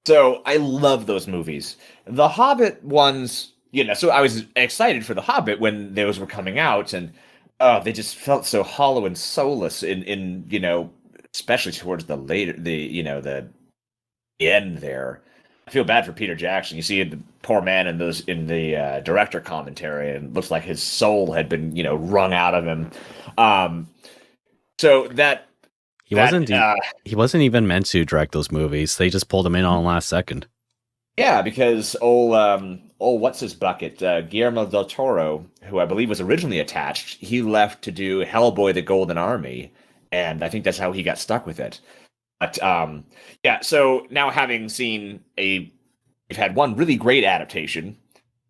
D: So I love those movies. The Hobbit ones, so I was excited for The Hobbit when those were coming out, and they just felt so hollow and soulless in especially towards the later, the end there. I feel bad for Peter Jackson. You see the poor man in the director commentary, and it looks like his soul had been wrung out of him. So that
A: he wasn't even meant to direct those movies. They just pulled him in on the last second.
D: Yeah, because what's his bucket? Guillermo del Toro, who I believe was originally attached, he left to do Hellboy: The Golden Army, and I think that's how he got stuck with it. But so now having seen we've had one really great adaptation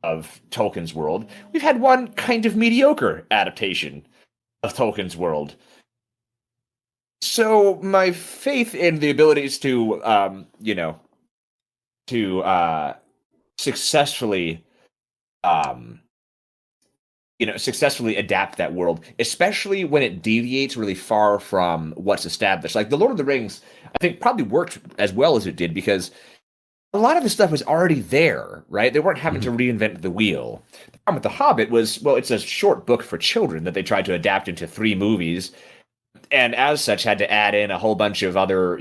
D: of Tolkien's world. We've had one kind of mediocre adaptation of Tolkien's world. So my faith in the abilities to successfully successfully adapt that world, especially when it deviates really far from what's established. Like the Lord of the Rings, I think probably worked as well as it did because a lot of the stuff was already there, right? They weren't having to reinvent the wheel. The problem with The Hobbit was, well, it's a short book for children that they tried to adapt into 3 movies, and as such had to add in a whole bunch of other,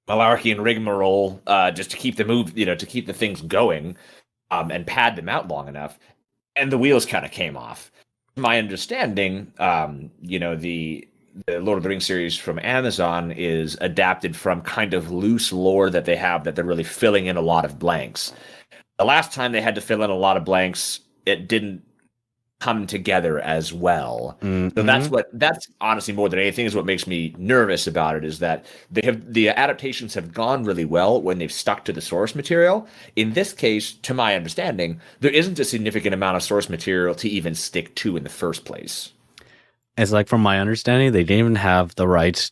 D: malarkey and rigmarole just to keep to keep the things going and pad them out long enough. And the wheels kind of came off. My understanding, the Lord of the Rings series from Amazon is adapted from kind of loose lore that they have that they're really filling in a lot of blanks. The last time they had to fill in a lot of blanks, it didn't come together as well. Mm-hmm. So that's honestly more than anything is what makes me nervous about it, is that the adaptations have gone really well when they've stuck to the source material. In this case, to my understanding, there isn't a significant amount of source material to even stick to in the first place.
A: It's like, from my understanding, they didn't even have the rights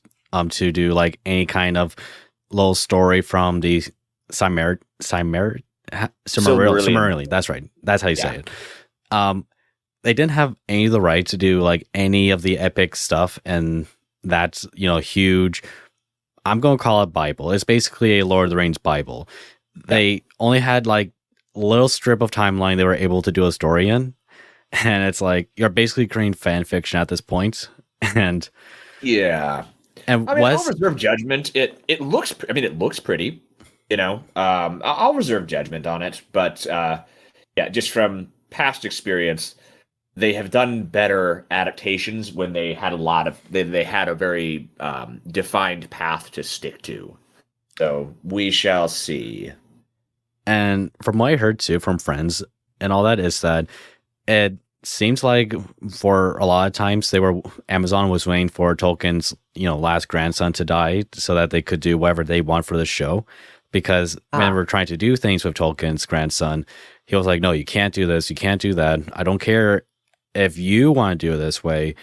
A: to do like any kind of little story from the Silmarillion. That's right. That's how you say it. They didn't have any of the right to do like any of the epic stuff, and that's huge. I'm going to call it Bible. It's basically a Lord of the Rings Bible. They only had like a little strip of timeline they were able to do a story in, and it's like you're basically creating fan fiction at this point. And
D: I'll reserve judgment. It looks pretty. I'll reserve judgment on it, but just from past experience, they have done better adaptations when they had they had a very defined path to stick to. So we shall see.
A: And from what I heard too from friends and all that is that it seems like for a lot of times Amazon was waiting for Tolkien's last grandson to die so that they could do whatever they want for the show. Because when we're trying to do things with Tolkien's grandson, he was like, no, you can't do this, you can't do that. I don't care if you want to do it this way.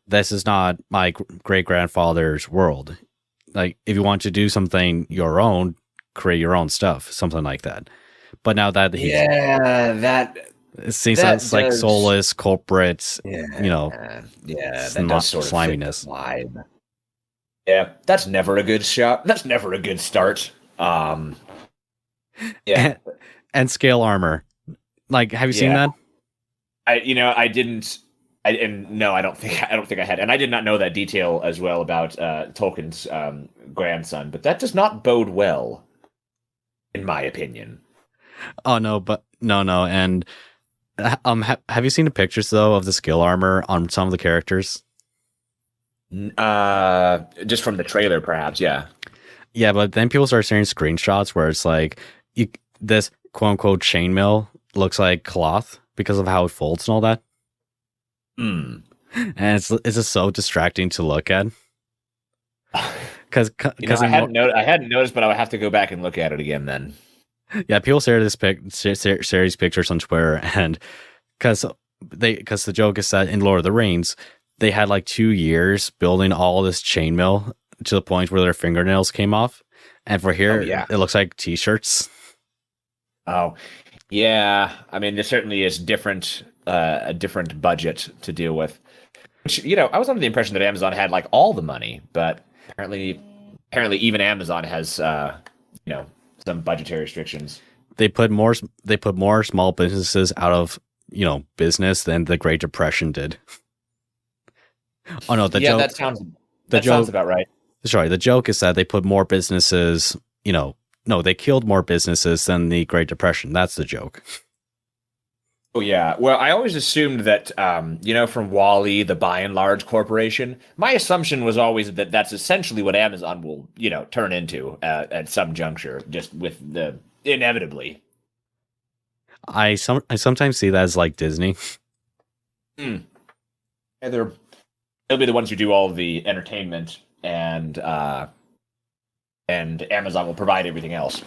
A: This is not my great-grandfather's world. Like, if you want to do something your own, create your own stuff, something like that. But now that he's... It seems that's like soulless, corporate,
D: that does sort of sliminess. Vibe. Yeah, that's never a good shot. That's never a good start.
A: And scale armor. Like, have you seen that?
D: I didn't. No, I don't think I had, and I did not know that detail as well about Tolkien's grandson. But that does not bode well, in my opinion.
A: Oh no, but no, and have you seen the pictures though of the skill armor on some of the characters?
D: Just from the trailer, perhaps, yeah.
A: Yeah, but then people start sharing screenshots where it's like this quote unquote chainmail looks like cloth because of how it folds and all that.
D: Mm.
A: And it's just so distracting to look at. Because
D: I hadn't noticed, but I would have to go back and look at it again then.
A: Yeah, people share these pictures on Twitter, and because the joke is that in Lord of the Rings, they had like 2 years building all this chainmail to the point where their fingernails came off, and for here, it looks like t-shirts.
D: Oh, yeah. I mean, there certainly is a different budget to deal with. Which, I was under the impression that Amazon had like all the money, but apparently even Amazon has some budgetary restrictions. They put more
A: small businesses out of business than the Great Depression did. Oh no,
D: that sounds about right.
A: Sorry, the joke is that they put more businesses. They killed more businesses than the Great Depression. That's the joke.
D: Oh yeah. Well, I always assumed that from Wall-E, the by and large corporation. My assumption was always that that's essentially what Amazon will, turn into at some juncture, just with the inevitably.
A: I sometimes see that as like Disney.
D: Mm. And they'll be the ones who do all of the entertainment, and Amazon will provide everything else,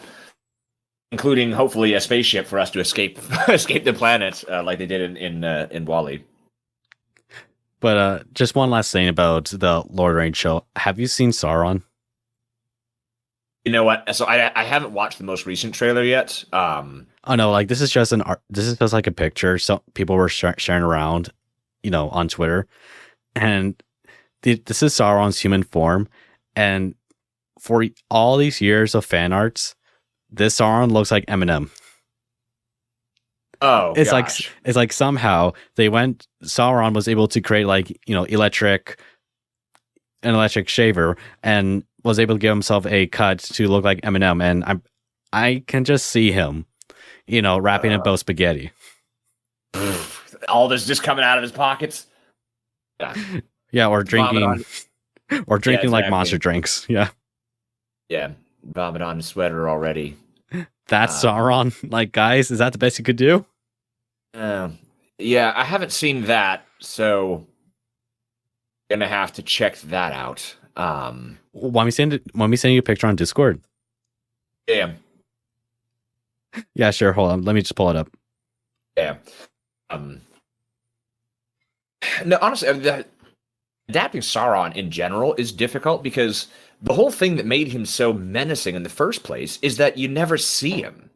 D: including hopefully a spaceship for us to escape the planet, like they did in Wall-E.
A: But just one last thing about the Lord of the Rings show. Have you seen Sauron?
D: You know what? So I haven't watched the most recent trailer yet.
A: Oh no, like this is just like a picture. So people were sharing around, on Twitter, and this is Sauron's human form, and for all these years of fan arts, this Sauron looks like Eminem.
D: Oh,
A: it's like somehow Sauron was able to create like an electric shaver and was able to give himself a cut to look like Eminem, and I can just see him, rapping about spaghetti.
D: All this just coming out of his pockets.
A: Yeah, or drinking
D: exactly.
A: like monster drinks. Yeah.
D: Yeah, vomit on his sweater already.
A: That's Sauron. Like, guys, is that the best you could do?
D: Yeah, I haven't seen that, so gonna have to check that out.
A: Want me send you a picture on Discord?
D: Yeah.
A: Yeah, sure. Hold on. Let me just pull it up.
D: Yeah. No, honestly, adapting Sauron in general is difficult because the whole thing that made him so menacing in the first place is that you never see him.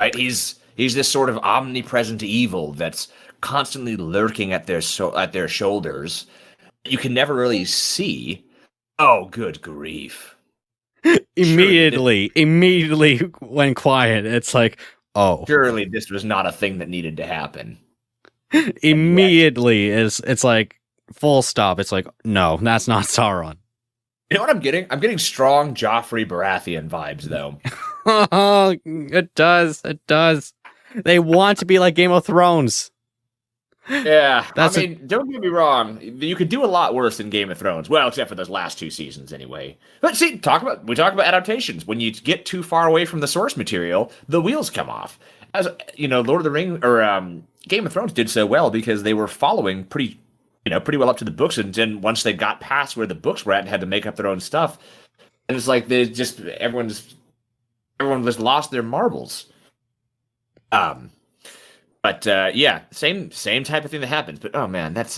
D: Right? He's this sort of omnipresent evil that's constantly lurking at their shoulders. You can never really see. Oh, good grief!
A: Immediately went quiet. It's like, oh,
D: surely this was not a thing that needed to happen.
A: Immediately it's like full stop. It's like, no, that's not Sauron.
D: You know what I'm getting? I'm getting strong Joffrey Baratheon vibes, though.
A: It does. They want to be like Game of Thrones.
D: Yeah, don't get me wrong. You could do a lot worse than Game of Thrones. Well, except for those last 2 seasons, anyway. But see, we talk about adaptations. When you get too far away from the source material, the wheels come off. As Lord of the Rings or Game of Thrones did so well because they were following pretty well up to the books, and then once they got past where the books were at and had to make up their own stuff, and it's like everyone just lost their marbles. Yeah, same type of thing that happens. But oh man, that's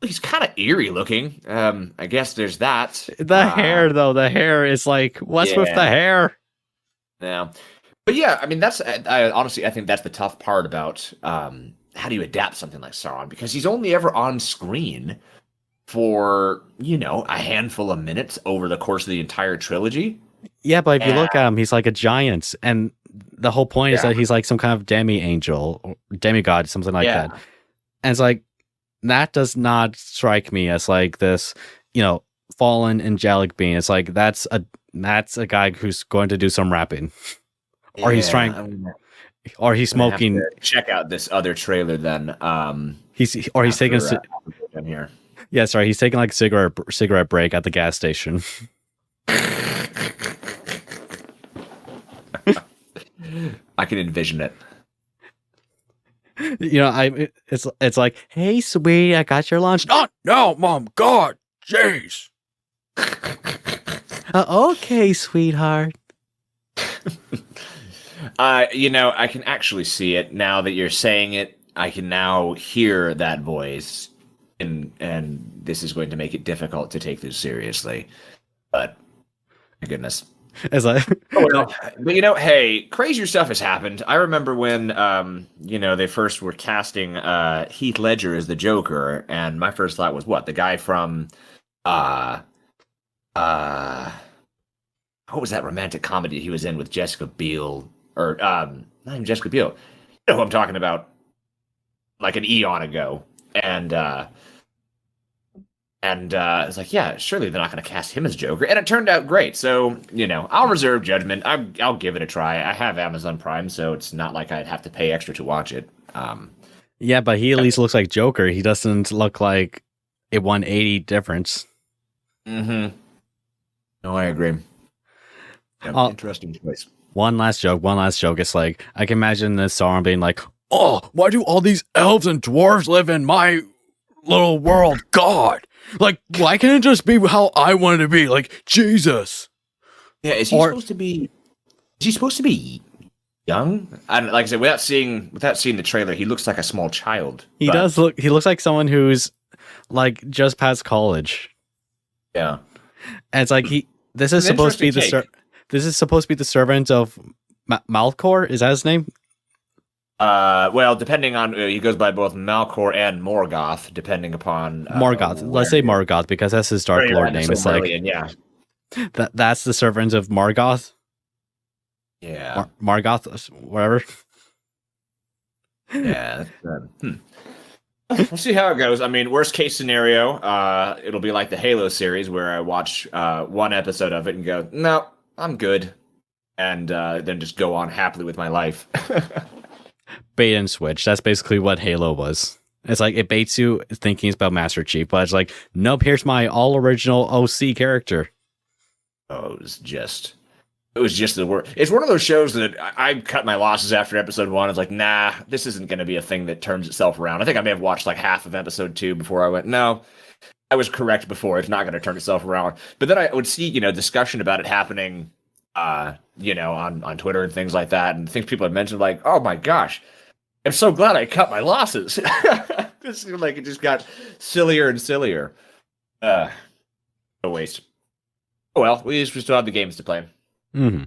D: he's kind of eerie looking. I guess there's that.
A: The hair though, the hair is like, what's with the hair?
D: Yeah, but yeah, I mean honestly I think that's the tough part about how do you adapt something like Sauron, because he's only ever on screen for a handful of minutes over the course of the entire trilogy.
A: Yeah, but if you look at him, he's like a giant, and the whole point is that he's like some kind of demigod, something like that. And it's like, that does not strike me as like this, fallen angelic being. It's like that's a guy who's going to do some rapping, or he's trying, or he's smoking.
D: Check out this other trailer then.
A: He's taking
D: here.
A: Yeah, sorry, he's taking like a cigarette break at the gas station.
D: I can envision it.
A: It's like, hey, sweetie, I got your lunch. Oh no, Mom, God, jeez. Okay, sweetheart.
D: I can actually see it now that you're saying it. I can now hear that voice, and this is going to make it difficult to take this seriously. But my goodness.
A: It's like,
D: but hey, crazier stuff has happened. I remember when they first were casting Heath Ledger as the Joker, and my first thought was, what, the guy from what was that romantic comedy he was in with Jessica Biel, or not even Jessica Biel, you know who I'm talking about, like an eon ago, and it's like, yeah, surely they're not going to cast him as Joker. And it turned out great. So, I'll reserve judgment. I'll give it a try. I have Amazon Prime, so it's not like I'd have to pay extra to watch it.
A: Yeah, but he at least looks like Joker. He doesn't look like a 180 difference.
D: Mm-hmm. No, I agree. Yeah, interesting choice.
A: One last joke. It's like, I can imagine this Sauron being like, oh, why do all these elves and dwarves live in my little world? God. Like, why can't it just be how I want it to be? Like, Jesus.
D: Yeah, is he supposed to be young? Like I said, without seeing the trailer, he looks like a small child.
A: He looks like someone who's like just past college.
D: Yeah.
A: And it's like this is supposed to be the servant of Malcor, is that his name?
D: Well, depending on, he goes by both Malcor and Morgoth, depending upon
A: Morgoth. Let's say Morgoth because that's his Dark Lord name. It's like,
D: yeah,
A: that's the servant of Morgoth.
D: Yeah,
A: Morgoth, whatever.
D: Yeah, we'll see how it goes. I mean, worst case scenario, it'll be like the Halo series where I watch one episode of it and go, no, I'm good, and then just go on happily with my life.
A: Bait and switch. That's basically what Halo was. It's like it baits you thinking it's about Master Chief, but it's like, nope, here's my all original OC character.
D: Oh, it was just the word. It's one of those shows that I cut my losses after episode 1. It's like, nah, this isn't going to be a thing that turns itself around. I think I may have watched like half of episode 2 before I went, no, I was correct before. It's not going to turn itself around. But then I would see, discussion about it happening, on Twitter and things like that, and things people had mentioned, like, oh my gosh, I'm so glad I cut my losses. It seemed like it just got sillier and sillier. A waste. Oh well, we still have the games to play.
A: Mm-hmm.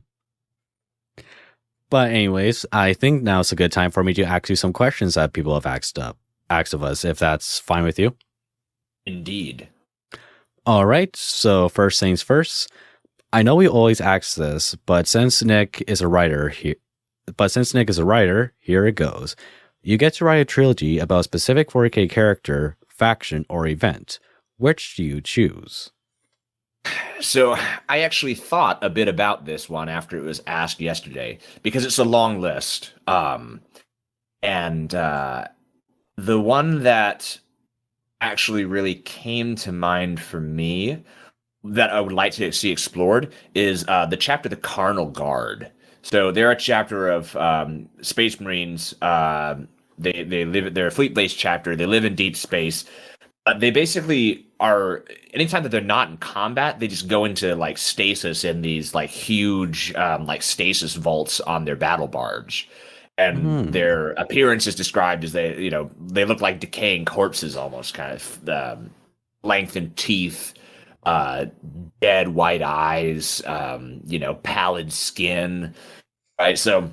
A: But anyways, I think now is a good time for me to ask you some questions that people have asked of us, if that's fine with you.
D: Indeed.
A: All right, so first things first. I know we always ask this, but since Nick is a writer, here it goes. You get to write a trilogy about a specific 40K character, faction, or event. Which do you choose?
D: So I actually thought a bit about this one after it was asked yesterday, because it's a long list. And the one that actually really came to mind for me that I would like to see explored is the chapter, The Carnal Guard. So they're a chapter of Space Marines. They live, they're a fleet-based chapter. They live in deep space. They basically are, anytime that they're not in combat, they just go into like stasis in these like huge like stasis vaults on their battle barge. And their appearance is described as they look like decaying corpses, almost, kind of lengthened teeth, dead white eyes, pallid skin, right? So,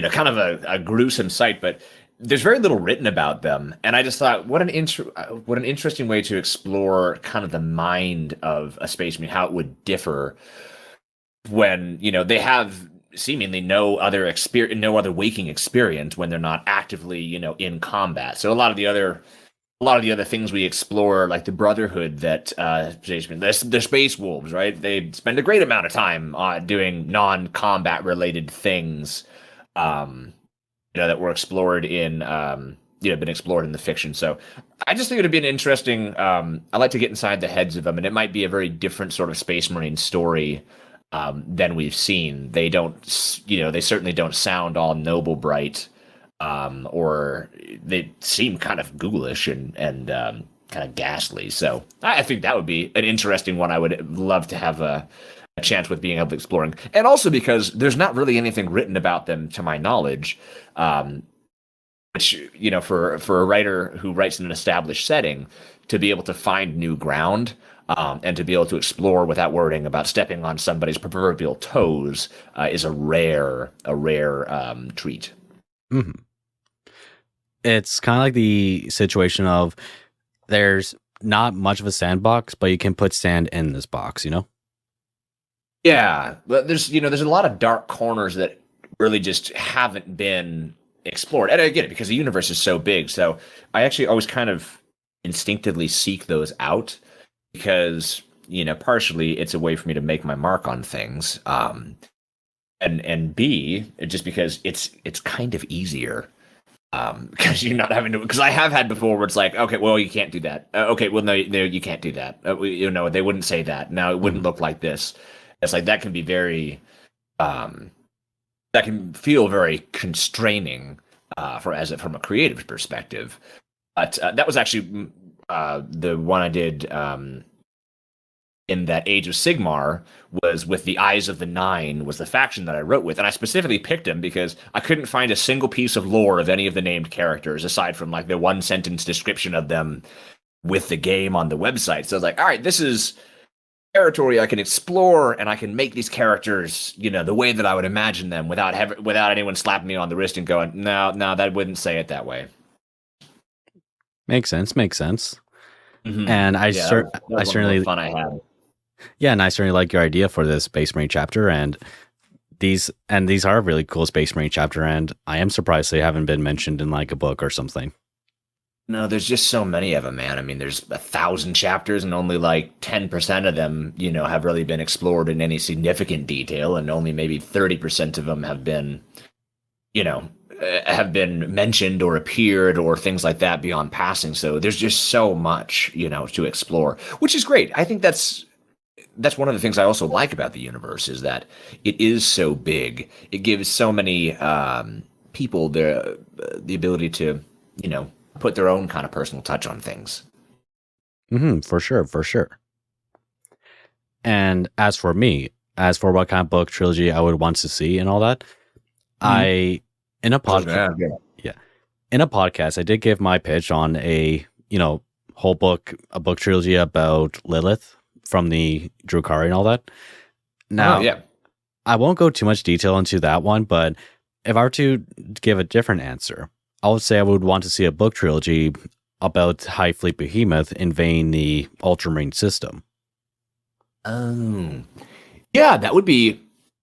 D: kind of a gruesome sight, but there's very little written about them. And I just thought, what an interesting way to explore kind of the mind of a Space Marine, how it would differ when, they have seemingly no other waking experience when they're not actively, in combat. So a lot of the other a lot of the other things we explore, like the Brotherhood, that they're space wolves, right? They spend a great amount of time doing non-combat related things, that were explored in, been explored in the fiction. So I just think it'd be an interesting. I like to get inside the heads of them, and it might be a very different sort of Space Marine story than we've seen. They don't, they certainly don't sound all noble bright. Or they seem kind of ghoulish and kind of ghastly. So I think that would be an interesting one. I would love to have a chance with being able to exploring, and also because there's not really anything written about them to my knowledge. Which for a writer who writes in an established setting, to be able to find new ground. And to be able to explore without worrying about stepping on somebody's proverbial toes is a rare treat.
A: Mm-hmm. It's kind of like the situation of there's not much of a sandbox, but you can put sand in this box,
D: Yeah, but there's a lot of dark corners that really just haven't been explored. And I get it because the universe is so big. So I actually always kind of instinctively seek those out because, partially it's a way for me to make my mark on things. And B, just because it's kind of easier. Because you're not having to, because I have had before where it's like, okay, well, you can't do that. Okay, well, no, you can't do that. They wouldn't say that. Now it wouldn't look like this. It's like, that can be very, that can feel very constraining from a creative perspective. But that was actually the one I did in that Age of Sigmar, was with the Eyes of the Nine, was the faction that I wrote with. And I specifically picked them because I couldn't find a single piece of lore of any of the named characters aside from like the one sentence description of them with the game on the website. So I was like, all right, this is territory I can explore, and I can make these characters, the way that I would imagine them without anyone slapping me on the wrist and going, no, that wouldn't say it that way.
A: Makes sense.
D: Mm-hmm.
A: And I
D: that was
A: certainly
D: fun I had.
A: Yeah, and I certainly like your idea for this Space Marine chapter, and these are a really cool Space Marine chapter, and I am surprised they haven't been mentioned in like a book or something.
D: No, there's just so many of them, man. I mean, there's 1,000 chapters, and only like 10% of them, have really been explored in any significant detail, and only maybe 30% of them have been, have been mentioned or appeared or things like that beyond passing. So there's just so much, to explore, which is great. I think that's one of the things I also like about the universe, is that it is so big. It gives so many people the ability to, put their own kind of personal touch on things.
A: Mm-hmm, for sure. And as for what kind of book trilogy I would want to see and all that, in a podcast, I did give my pitch on a book trilogy about Lilith from the Drukhari and all that. Now, I won't go too much detail into that one, but if I were to give a different answer, I would say I would want to see a book trilogy about High Fleet Behemoth invading the Ultramarine system.
D: Oh, yeah, that would be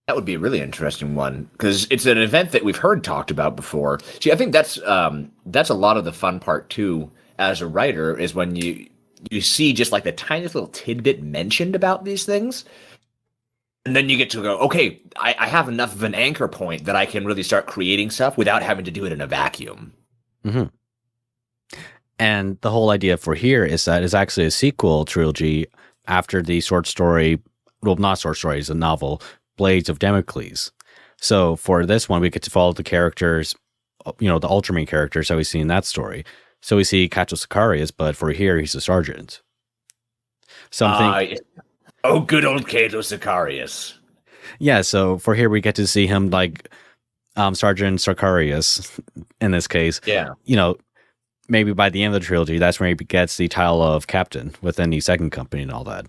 D: a really interesting one, because it's an event that we've heard talked about before. See, I think that's a lot of the fun part too, as a writer, is when you see just like the tiniest little tidbit mentioned about these things. And then you get to go, okay, I have enough of an anchor point that I can really start creating stuff without having to do it in a vacuum.
A: Mm-hmm. And the whole idea for here is that it's actually a sequel trilogy after the short story, well, not short story, it's a novel, Blades of Damocles. So for this one, we get to follow the characters, the Ultramarine characters that we see in that story. So we see Cato Sicarius, but for here, he's a sergeant.
D: Oh, good old Cato Sicarius.
A: Yeah, so for here we get to see him like Sergeant Sicarius in this case.
D: Yeah.
A: Maybe by the end of the trilogy, that's where he gets the title of captain within the second company and all that.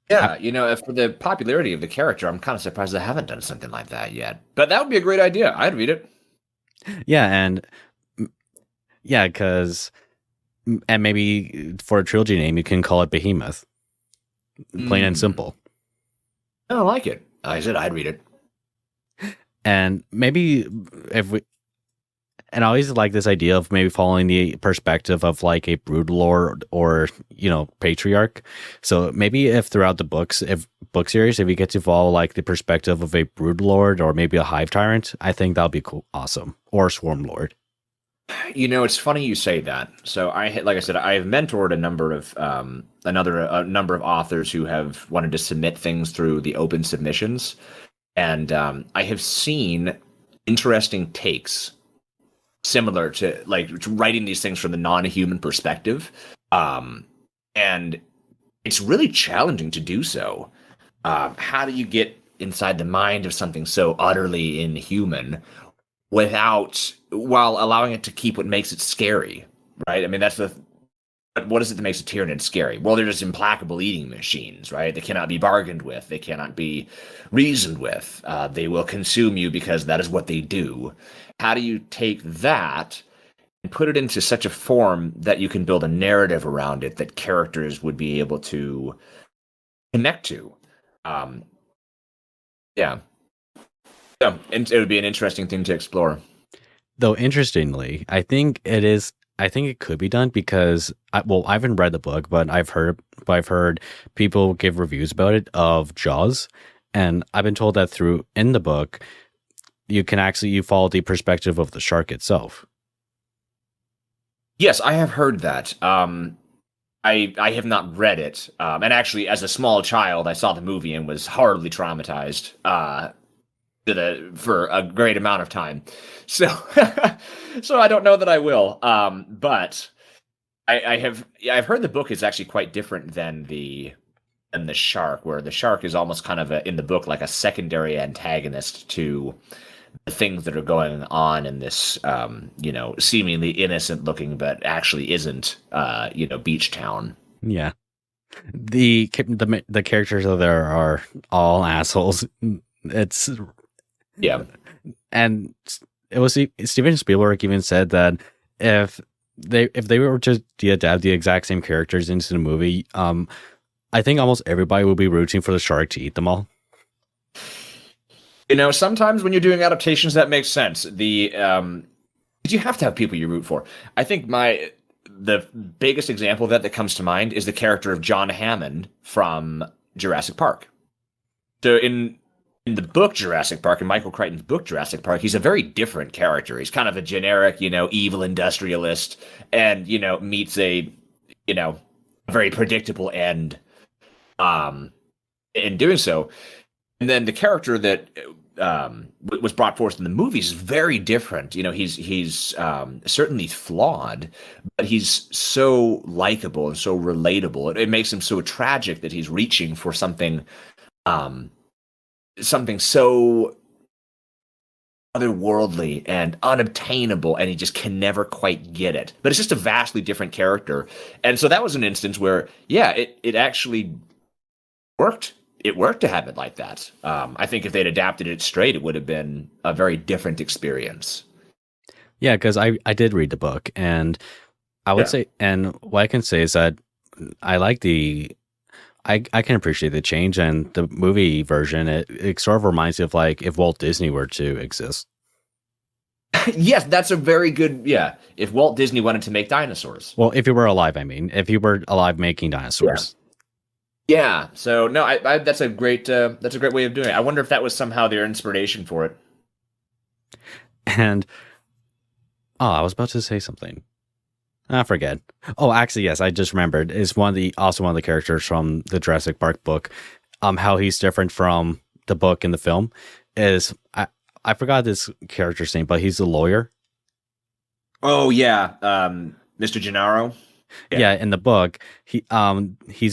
D: Yeah, for the popularity of the character, I'm kind of surprised they haven't done something like that yet. But that would be a great idea. I'd read it.
A: And maybe for a trilogy name, you can call it Behemoth. Plain and simple.
D: I like it. Like I said, I'd read it.
A: And maybe And I always like this idea of maybe following the perspective of like a broodlord or patriarch. So maybe if throughout the book series, if you get to follow like the perspective of a broodlord or maybe a hive tyrant, I think that'll be cool, awesome. Or a swarm lord.
D: It's funny you say that. So like I said, I have mentored a number of authors who have wanted to submit things through the open submissions, and I have seen interesting takes similar to like writing these things from the non-human perspective, and it's really challenging to do so. How do you get inside the mind of something so utterly inhuman while allowing it to keep what makes it scary, right? I mean, what is it that makes a Tyranid scary? Well, they're just implacable eating machines, right? They cannot be bargained with. They cannot be reasoned with. They will consume you because that is what they do. How do you take that and put it into such a form that you can build a narrative around it that characters would be able to connect to? Yeah. Yeah, and it would be an interesting thing to explore.
A: Though interestingly, I think it could be done because I haven't read the book, but I've heard people give reviews about it of Jaws, and I've been told that in the book you follow the perspective of the shark itself.
D: Yes, I have heard that. I have not read it, and actually, as a small child, I saw the movie and was horribly traumatized. For a great amount of time, so I don't know that I will. But I've heard the book is actually quite different than the shark, where the shark is almost kind of in the book like a secondary antagonist to the things that are going on in this seemingly innocent looking but actually isn't beach town.
A: Yeah, the characters of there are all assholes. It's
D: Yeah.
A: And it was Steven Spielberg even said that if they were to adapt the exact same characters into the movie, I think almost everybody would be rooting for the shark to eat them all.
D: Sometimes when you're doing adaptations, that makes sense. You have to have people you root for. I think the biggest example of that comes to mind is the character of John Hammond from Jurassic Park. So in the book Jurassic Park, in Michael Crichton's book Jurassic Park, he's a very different character. He's kind of a generic, evil industrialist, and meets a very predictable end in doing so. And then the character that was brought forth in the movies is very different. He's certainly flawed, but he's so likable and so relatable. It makes him so tragic that he's reaching for something so otherworldly and unobtainable, and he just can never quite get it. But it's just a vastly different character. And so that was an instance where, yeah, it actually worked. It worked to have it like that. I think if they'd adapted it straight, it would have been a very different experience.
A: Yeah, because I did read the book, and I would say, and what I can say is that I like I can appreciate the change, and the movie version, it sort of reminds me of like if Walt Disney were to exist.
D: Yes, that's a very good, if Walt Disney wanted to make dinosaurs.
A: Well, if he were alive, I mean. If he were alive making dinosaurs.
D: Yeah, so no, I that's a great way of doing it. I wonder if that was somehow their inspiration for it.
A: And, I was about to say something. I forget. Oh, actually, yes, I just remembered. It's also one of the characters from the Jurassic Park book. How he's different from the book and the film is I forgot this character's name, but he's a lawyer.
D: Oh yeah, Mr. Gennaro.
A: Yeah, in the book, he's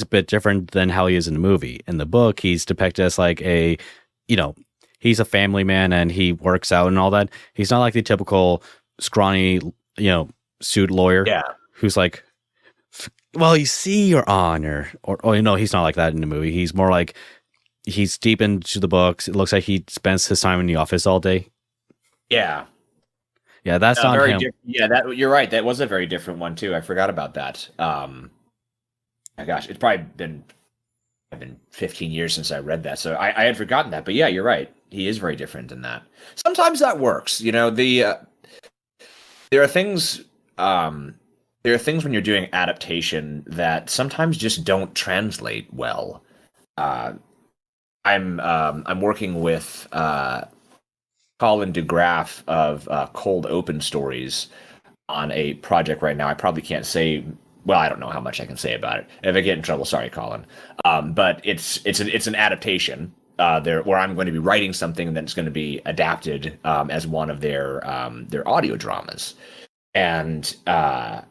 A: a bit different than how he is in the movie. In the book, he's depicted as like he's a family man and he works out and all that. He's not like the typical scrawny, suit lawyer.
D: Yeah.
A: Who's like, well, you see, Your Honor, or he's not like that in the movie. He's more like he's deep into the books. It looks like he spends his time in the office all day.
D: Yeah.
A: Yeah, that's not him.
D: Yeah, you're right. That was a very different one too. I forgot about that. My gosh, it's probably been 15 years since I read that, so I had forgotten that. But yeah, you're right. He is very different in that. Sometimes that works. there are things when you're doing adaptation that sometimes just don't translate well. I'm working with Colin DeGraff of Cold Open Stories on a project right now. I probably can't say. Well, I don't know how much I can say about it. If I get in trouble, sorry, Colin. But it's an adaptation there where I'm going to be writing something that's going to be adapted as one of their audio dramas, and so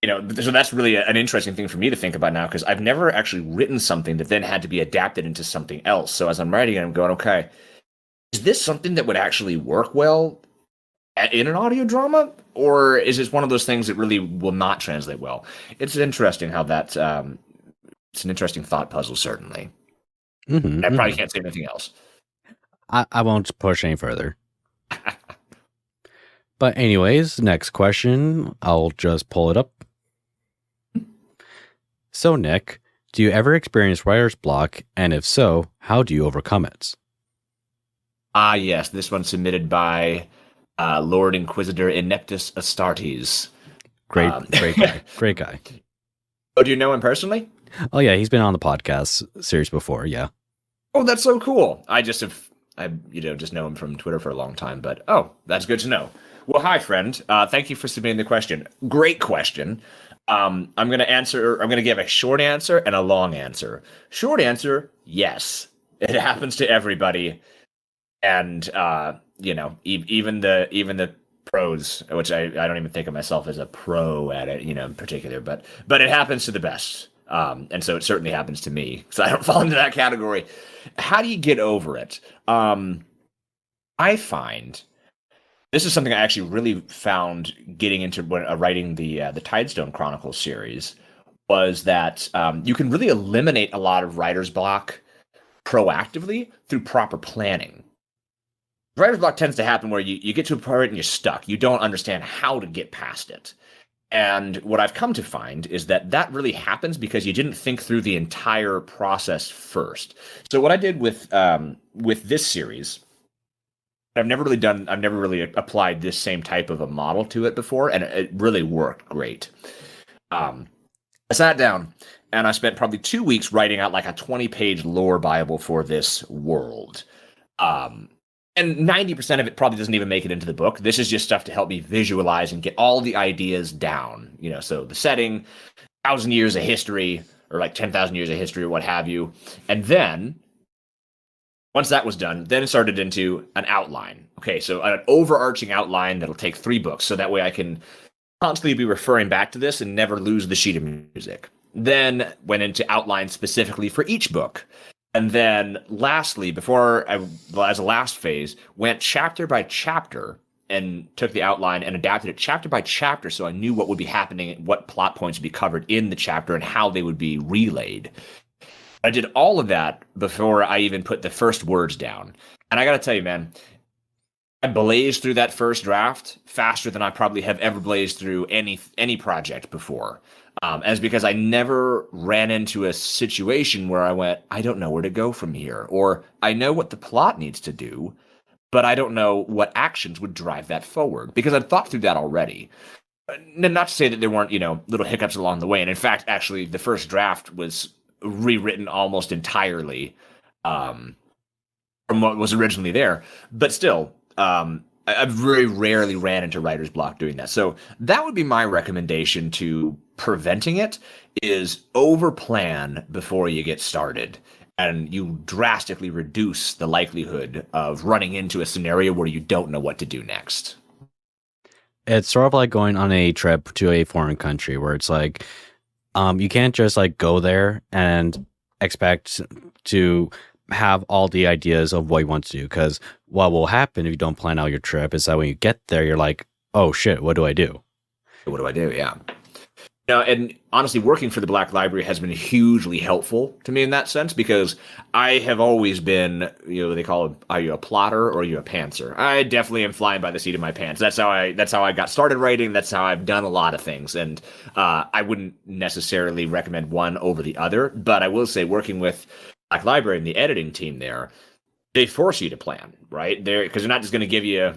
D: that's really an interesting thing for me to think about now, because I've never actually written something that then had to be adapted into something else. So as I'm writing it, I'm going, okay, is this something that would actually work well in an audio drama, or is it one of those things that really will not translate well? It's interesting how that it's an interesting thought puzzle, certainly. I probably can't say anything else.
A: I won't push any further. But anyways, next question. I'll just pull it up. So, Nick, do you ever experience writer's block? And if so, how do you overcome it?
D: Yes. This one's submitted by Lord Inquisitor Ineptus Astartes.
A: Great guy. Great guy.
D: Oh, do you know him personally?
A: Oh, yeah. He's been on the podcast series before. Yeah.
D: Oh, that's so cool. I just know him from Twitter for a long time, but that's good to know. Well, hi, friend. Thank you for submitting the question. Great question. I'm going to give a short answer and a long answer. Short answer, yes. It happens to everybody. And, even the pros, which I don't even think of myself as a pro at it, in particular, but it happens to the best. And so it certainly happens to me, so I don't fall into that category. How do you get over it? I find this is something I actually really found getting into when writing the Tidestone Chronicles series, was that you can really eliminate a lot of writer's block proactively through proper planning. Writer's block tends to happen where you get to a part and you're stuck. You don't understand how to get past it. And what I've come to find is that really happens because you didn't think through the entire process first. So what I did with this series, I've never really applied this same type of a model to it before, and it really worked great. I sat down and I spent probably 2 weeks writing out like a 20-page lore Bible for this world. And 90% of it probably doesn't even make it into the book. This is just stuff to help me visualize and get all the ideas down. So the setting, 1,000 years of history, or like 10,000 years of history, or what have you. And then, once that was done, then it started into an outline. Okay, so an overarching outline that'll take 3 books, so that way I can constantly be referring back to this and never lose the sheet of music. Then went into outlines specifically for each book. And then lastly, as a last phase, went chapter by chapter and took the outline and adapted it chapter by chapter, so I knew what would be happening, what plot points would be covered in the chapter, and how they would be relayed. I did all of that before I even put the first words down. And I got to tell you, man, I blazed through that first draft faster than I probably have ever blazed through any project before. As because I never ran into a situation where I went, I don't know where to go from here, or I know what the plot needs to do, but I don't know what actions would drive that forward, because I'd thought through that already. Not to say that there weren't, little hiccups along the way. And in fact, actually, the first draft was rewritten almost entirely from what was originally there. But still, I very rarely ran into writer's block doing that. So that would be my recommendation to preventing it, is over-plan before you get started. And you drastically reduce the likelihood of running into a scenario where you don't know what to do next.
A: It's sort of like going on a trip to a foreign country where it's like, you can't just like go there and expect to have all the ideas of what you want to do, because what will happen if you don't plan out your trip is that when you get there, you're like, oh shit, what do I do?
D: What do I do? Yeah. And honestly, working for the Black Library has been hugely helpful to me in that sense, because I have always been, they call it, are you a plotter or are you a pantser? I definitely am flying by the seat of my pants. That's how I got started writing. That's how I've done a lot of things. And I wouldn't necessarily recommend one over the other, but I will say, working with Black Library and the editing team there, they force you to plan, right? Because they're not just going to give you,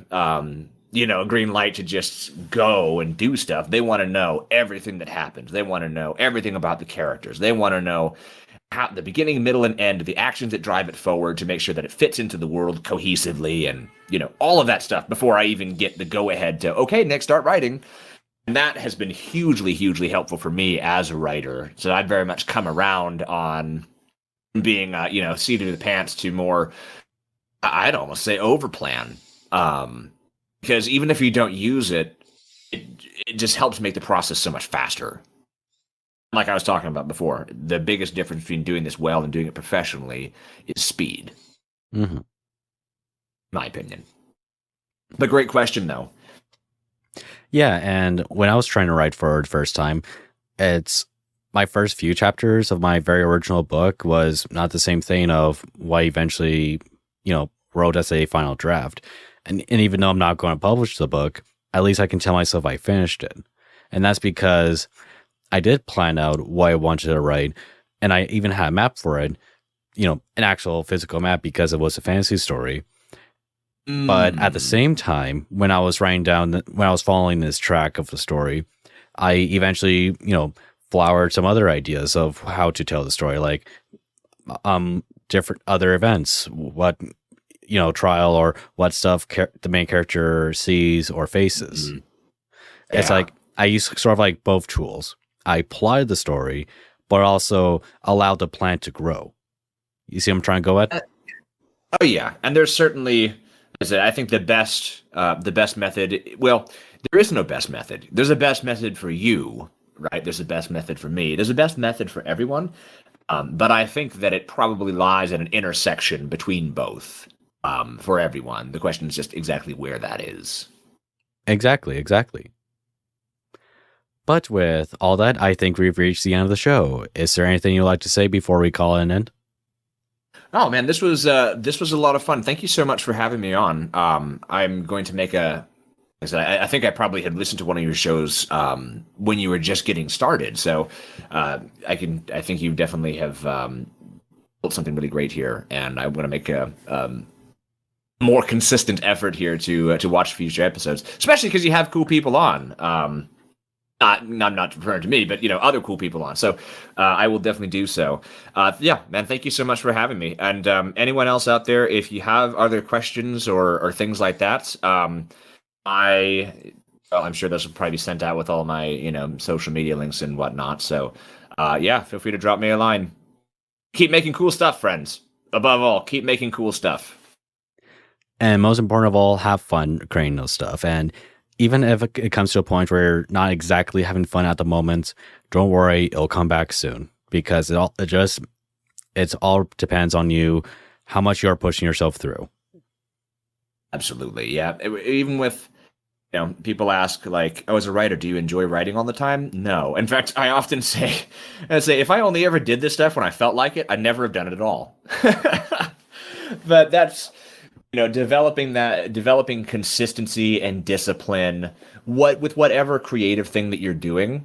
D: a green light to just go and do stuff. They want to know everything that happens. They want to know everything about the characters. They want to know how the beginning, middle, and end, the actions that drive it forward to make sure that it fits into the world cohesively, and all of that stuff before I even get the go ahead to, okay, Nick, start writing. And that has been hugely, hugely helpful for me as a writer. So I've very much come around on being, seat of the pants to more, I'd almost say overplan. Because even if you don't use it, it just helps make the process so much faster. Like I was talking about before, the biggest difference between doing this well and doing it professionally is speed.
A: Mm-hmm.
D: My opinion. But great question, though.
A: Yeah, and when I was trying to write for the first time, it's my first few chapters of my very original book was not the same thing of what I eventually, wrote as a final draft. And even though I'm not going to publish the book, at least I can tell myself I finished it. And that's because I did plan out what I wanted to write, and I even had a map for it, an actual physical map because it was a fantasy story. But at the same time, when I was writing down, when I was following this track of the story, I eventually, flowered some other ideas of how to tell the story, like different other events, what, trial or what stuff the main character sees or faces. Mm-hmm. Yeah. It's like I use sort of like both tools. I plotted the story, but also allowed the plant to grow. You see what I'm trying to go at?
D: Oh yeah, and there's certainly, I think the best method. Well, there is no best method. There's a best method for you, right? There's a best method for me. There's a best method for everyone, but I think that it probably lies at an intersection between both for everyone. The question is just exactly where that is.
A: Exactly. But with all that, I think we've reached the end of the show. Is there anything you'd like to say before we call it an end?
D: Oh man, this was a lot of fun. Thank you so much for having me on. I'm going to make I think I probably had listened to one of your shows when you were just getting started. So I think you definitely have built something really great here, and I want to make a more consistent effort here to watch future episodes, especially because you have cool people on. I'm not referring to me, but other cool people on. So I will definitely do so. Yeah, man, thank you so much for having me. And anyone else out there, if you have other questions or things like that, I'm sure those will probably be sent out with all my social media links and whatnot. So yeah, feel free to drop me a line. Keep making cool stuff, friends. Above all, keep making cool stuff.
A: And most important of all, have fun creating those stuff. And even if it comes to a point where you're not exactly having fun at the moment, don't worry, it'll come back soon, because it all depends on you, how much you're pushing yourself through.
D: Absolutely. Yeah. Even with, people ask like, oh, as a writer, do you enjoy writing all the time? No. In fact, I often say, if I only ever did this stuff when I felt like it, I'd never have done it at all. But that's, developing consistency and discipline, with whatever creative thing that you're doing,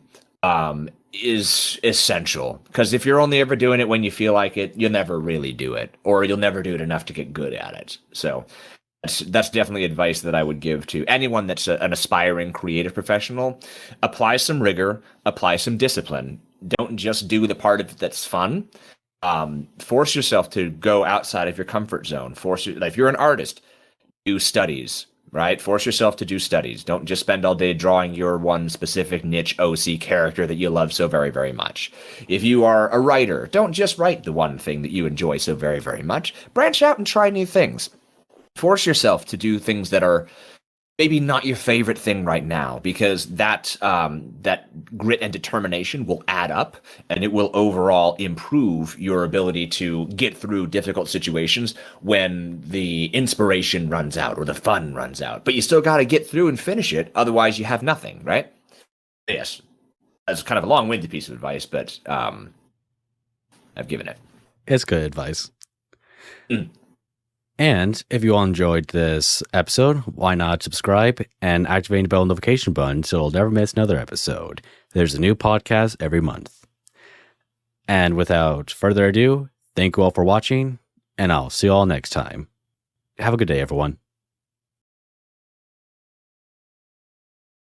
D: is essential. Because if you're only ever doing it when you feel like it, you'll never really do it, or you'll never do it enough to get good at it. So that's definitely advice that I would give to anyone that's an aspiring creative professional. Apply some rigor, apply some discipline. Don't just do the part of it that's fun. Force yourself to go outside of your comfort zone. If you're an artist, do studies, right? Force yourself to do studies. Don't just spend all day drawing your one specific niche OC character that you love so very, very much. If you are a writer, don't just write the one thing that you enjoy so very, very much. Branch out and try new things. Force yourself to do things that are maybe not your favorite thing right now, because that grit and determination will add up, and it will overall improve your ability to get through difficult situations when the inspiration runs out or the fun runs out. But you still got to get through and finish it, otherwise you have nothing, right? Yes, that's kind of a long-winded piece of advice, but I've given it.
A: It's good advice. And if you all enjoyed this episode, why not subscribe and activate the bell notification button so you'll never miss another episode. There's a new podcast every month. And without further ado, thank you all for watching, and I'll see you all next time. Have a good day, everyone.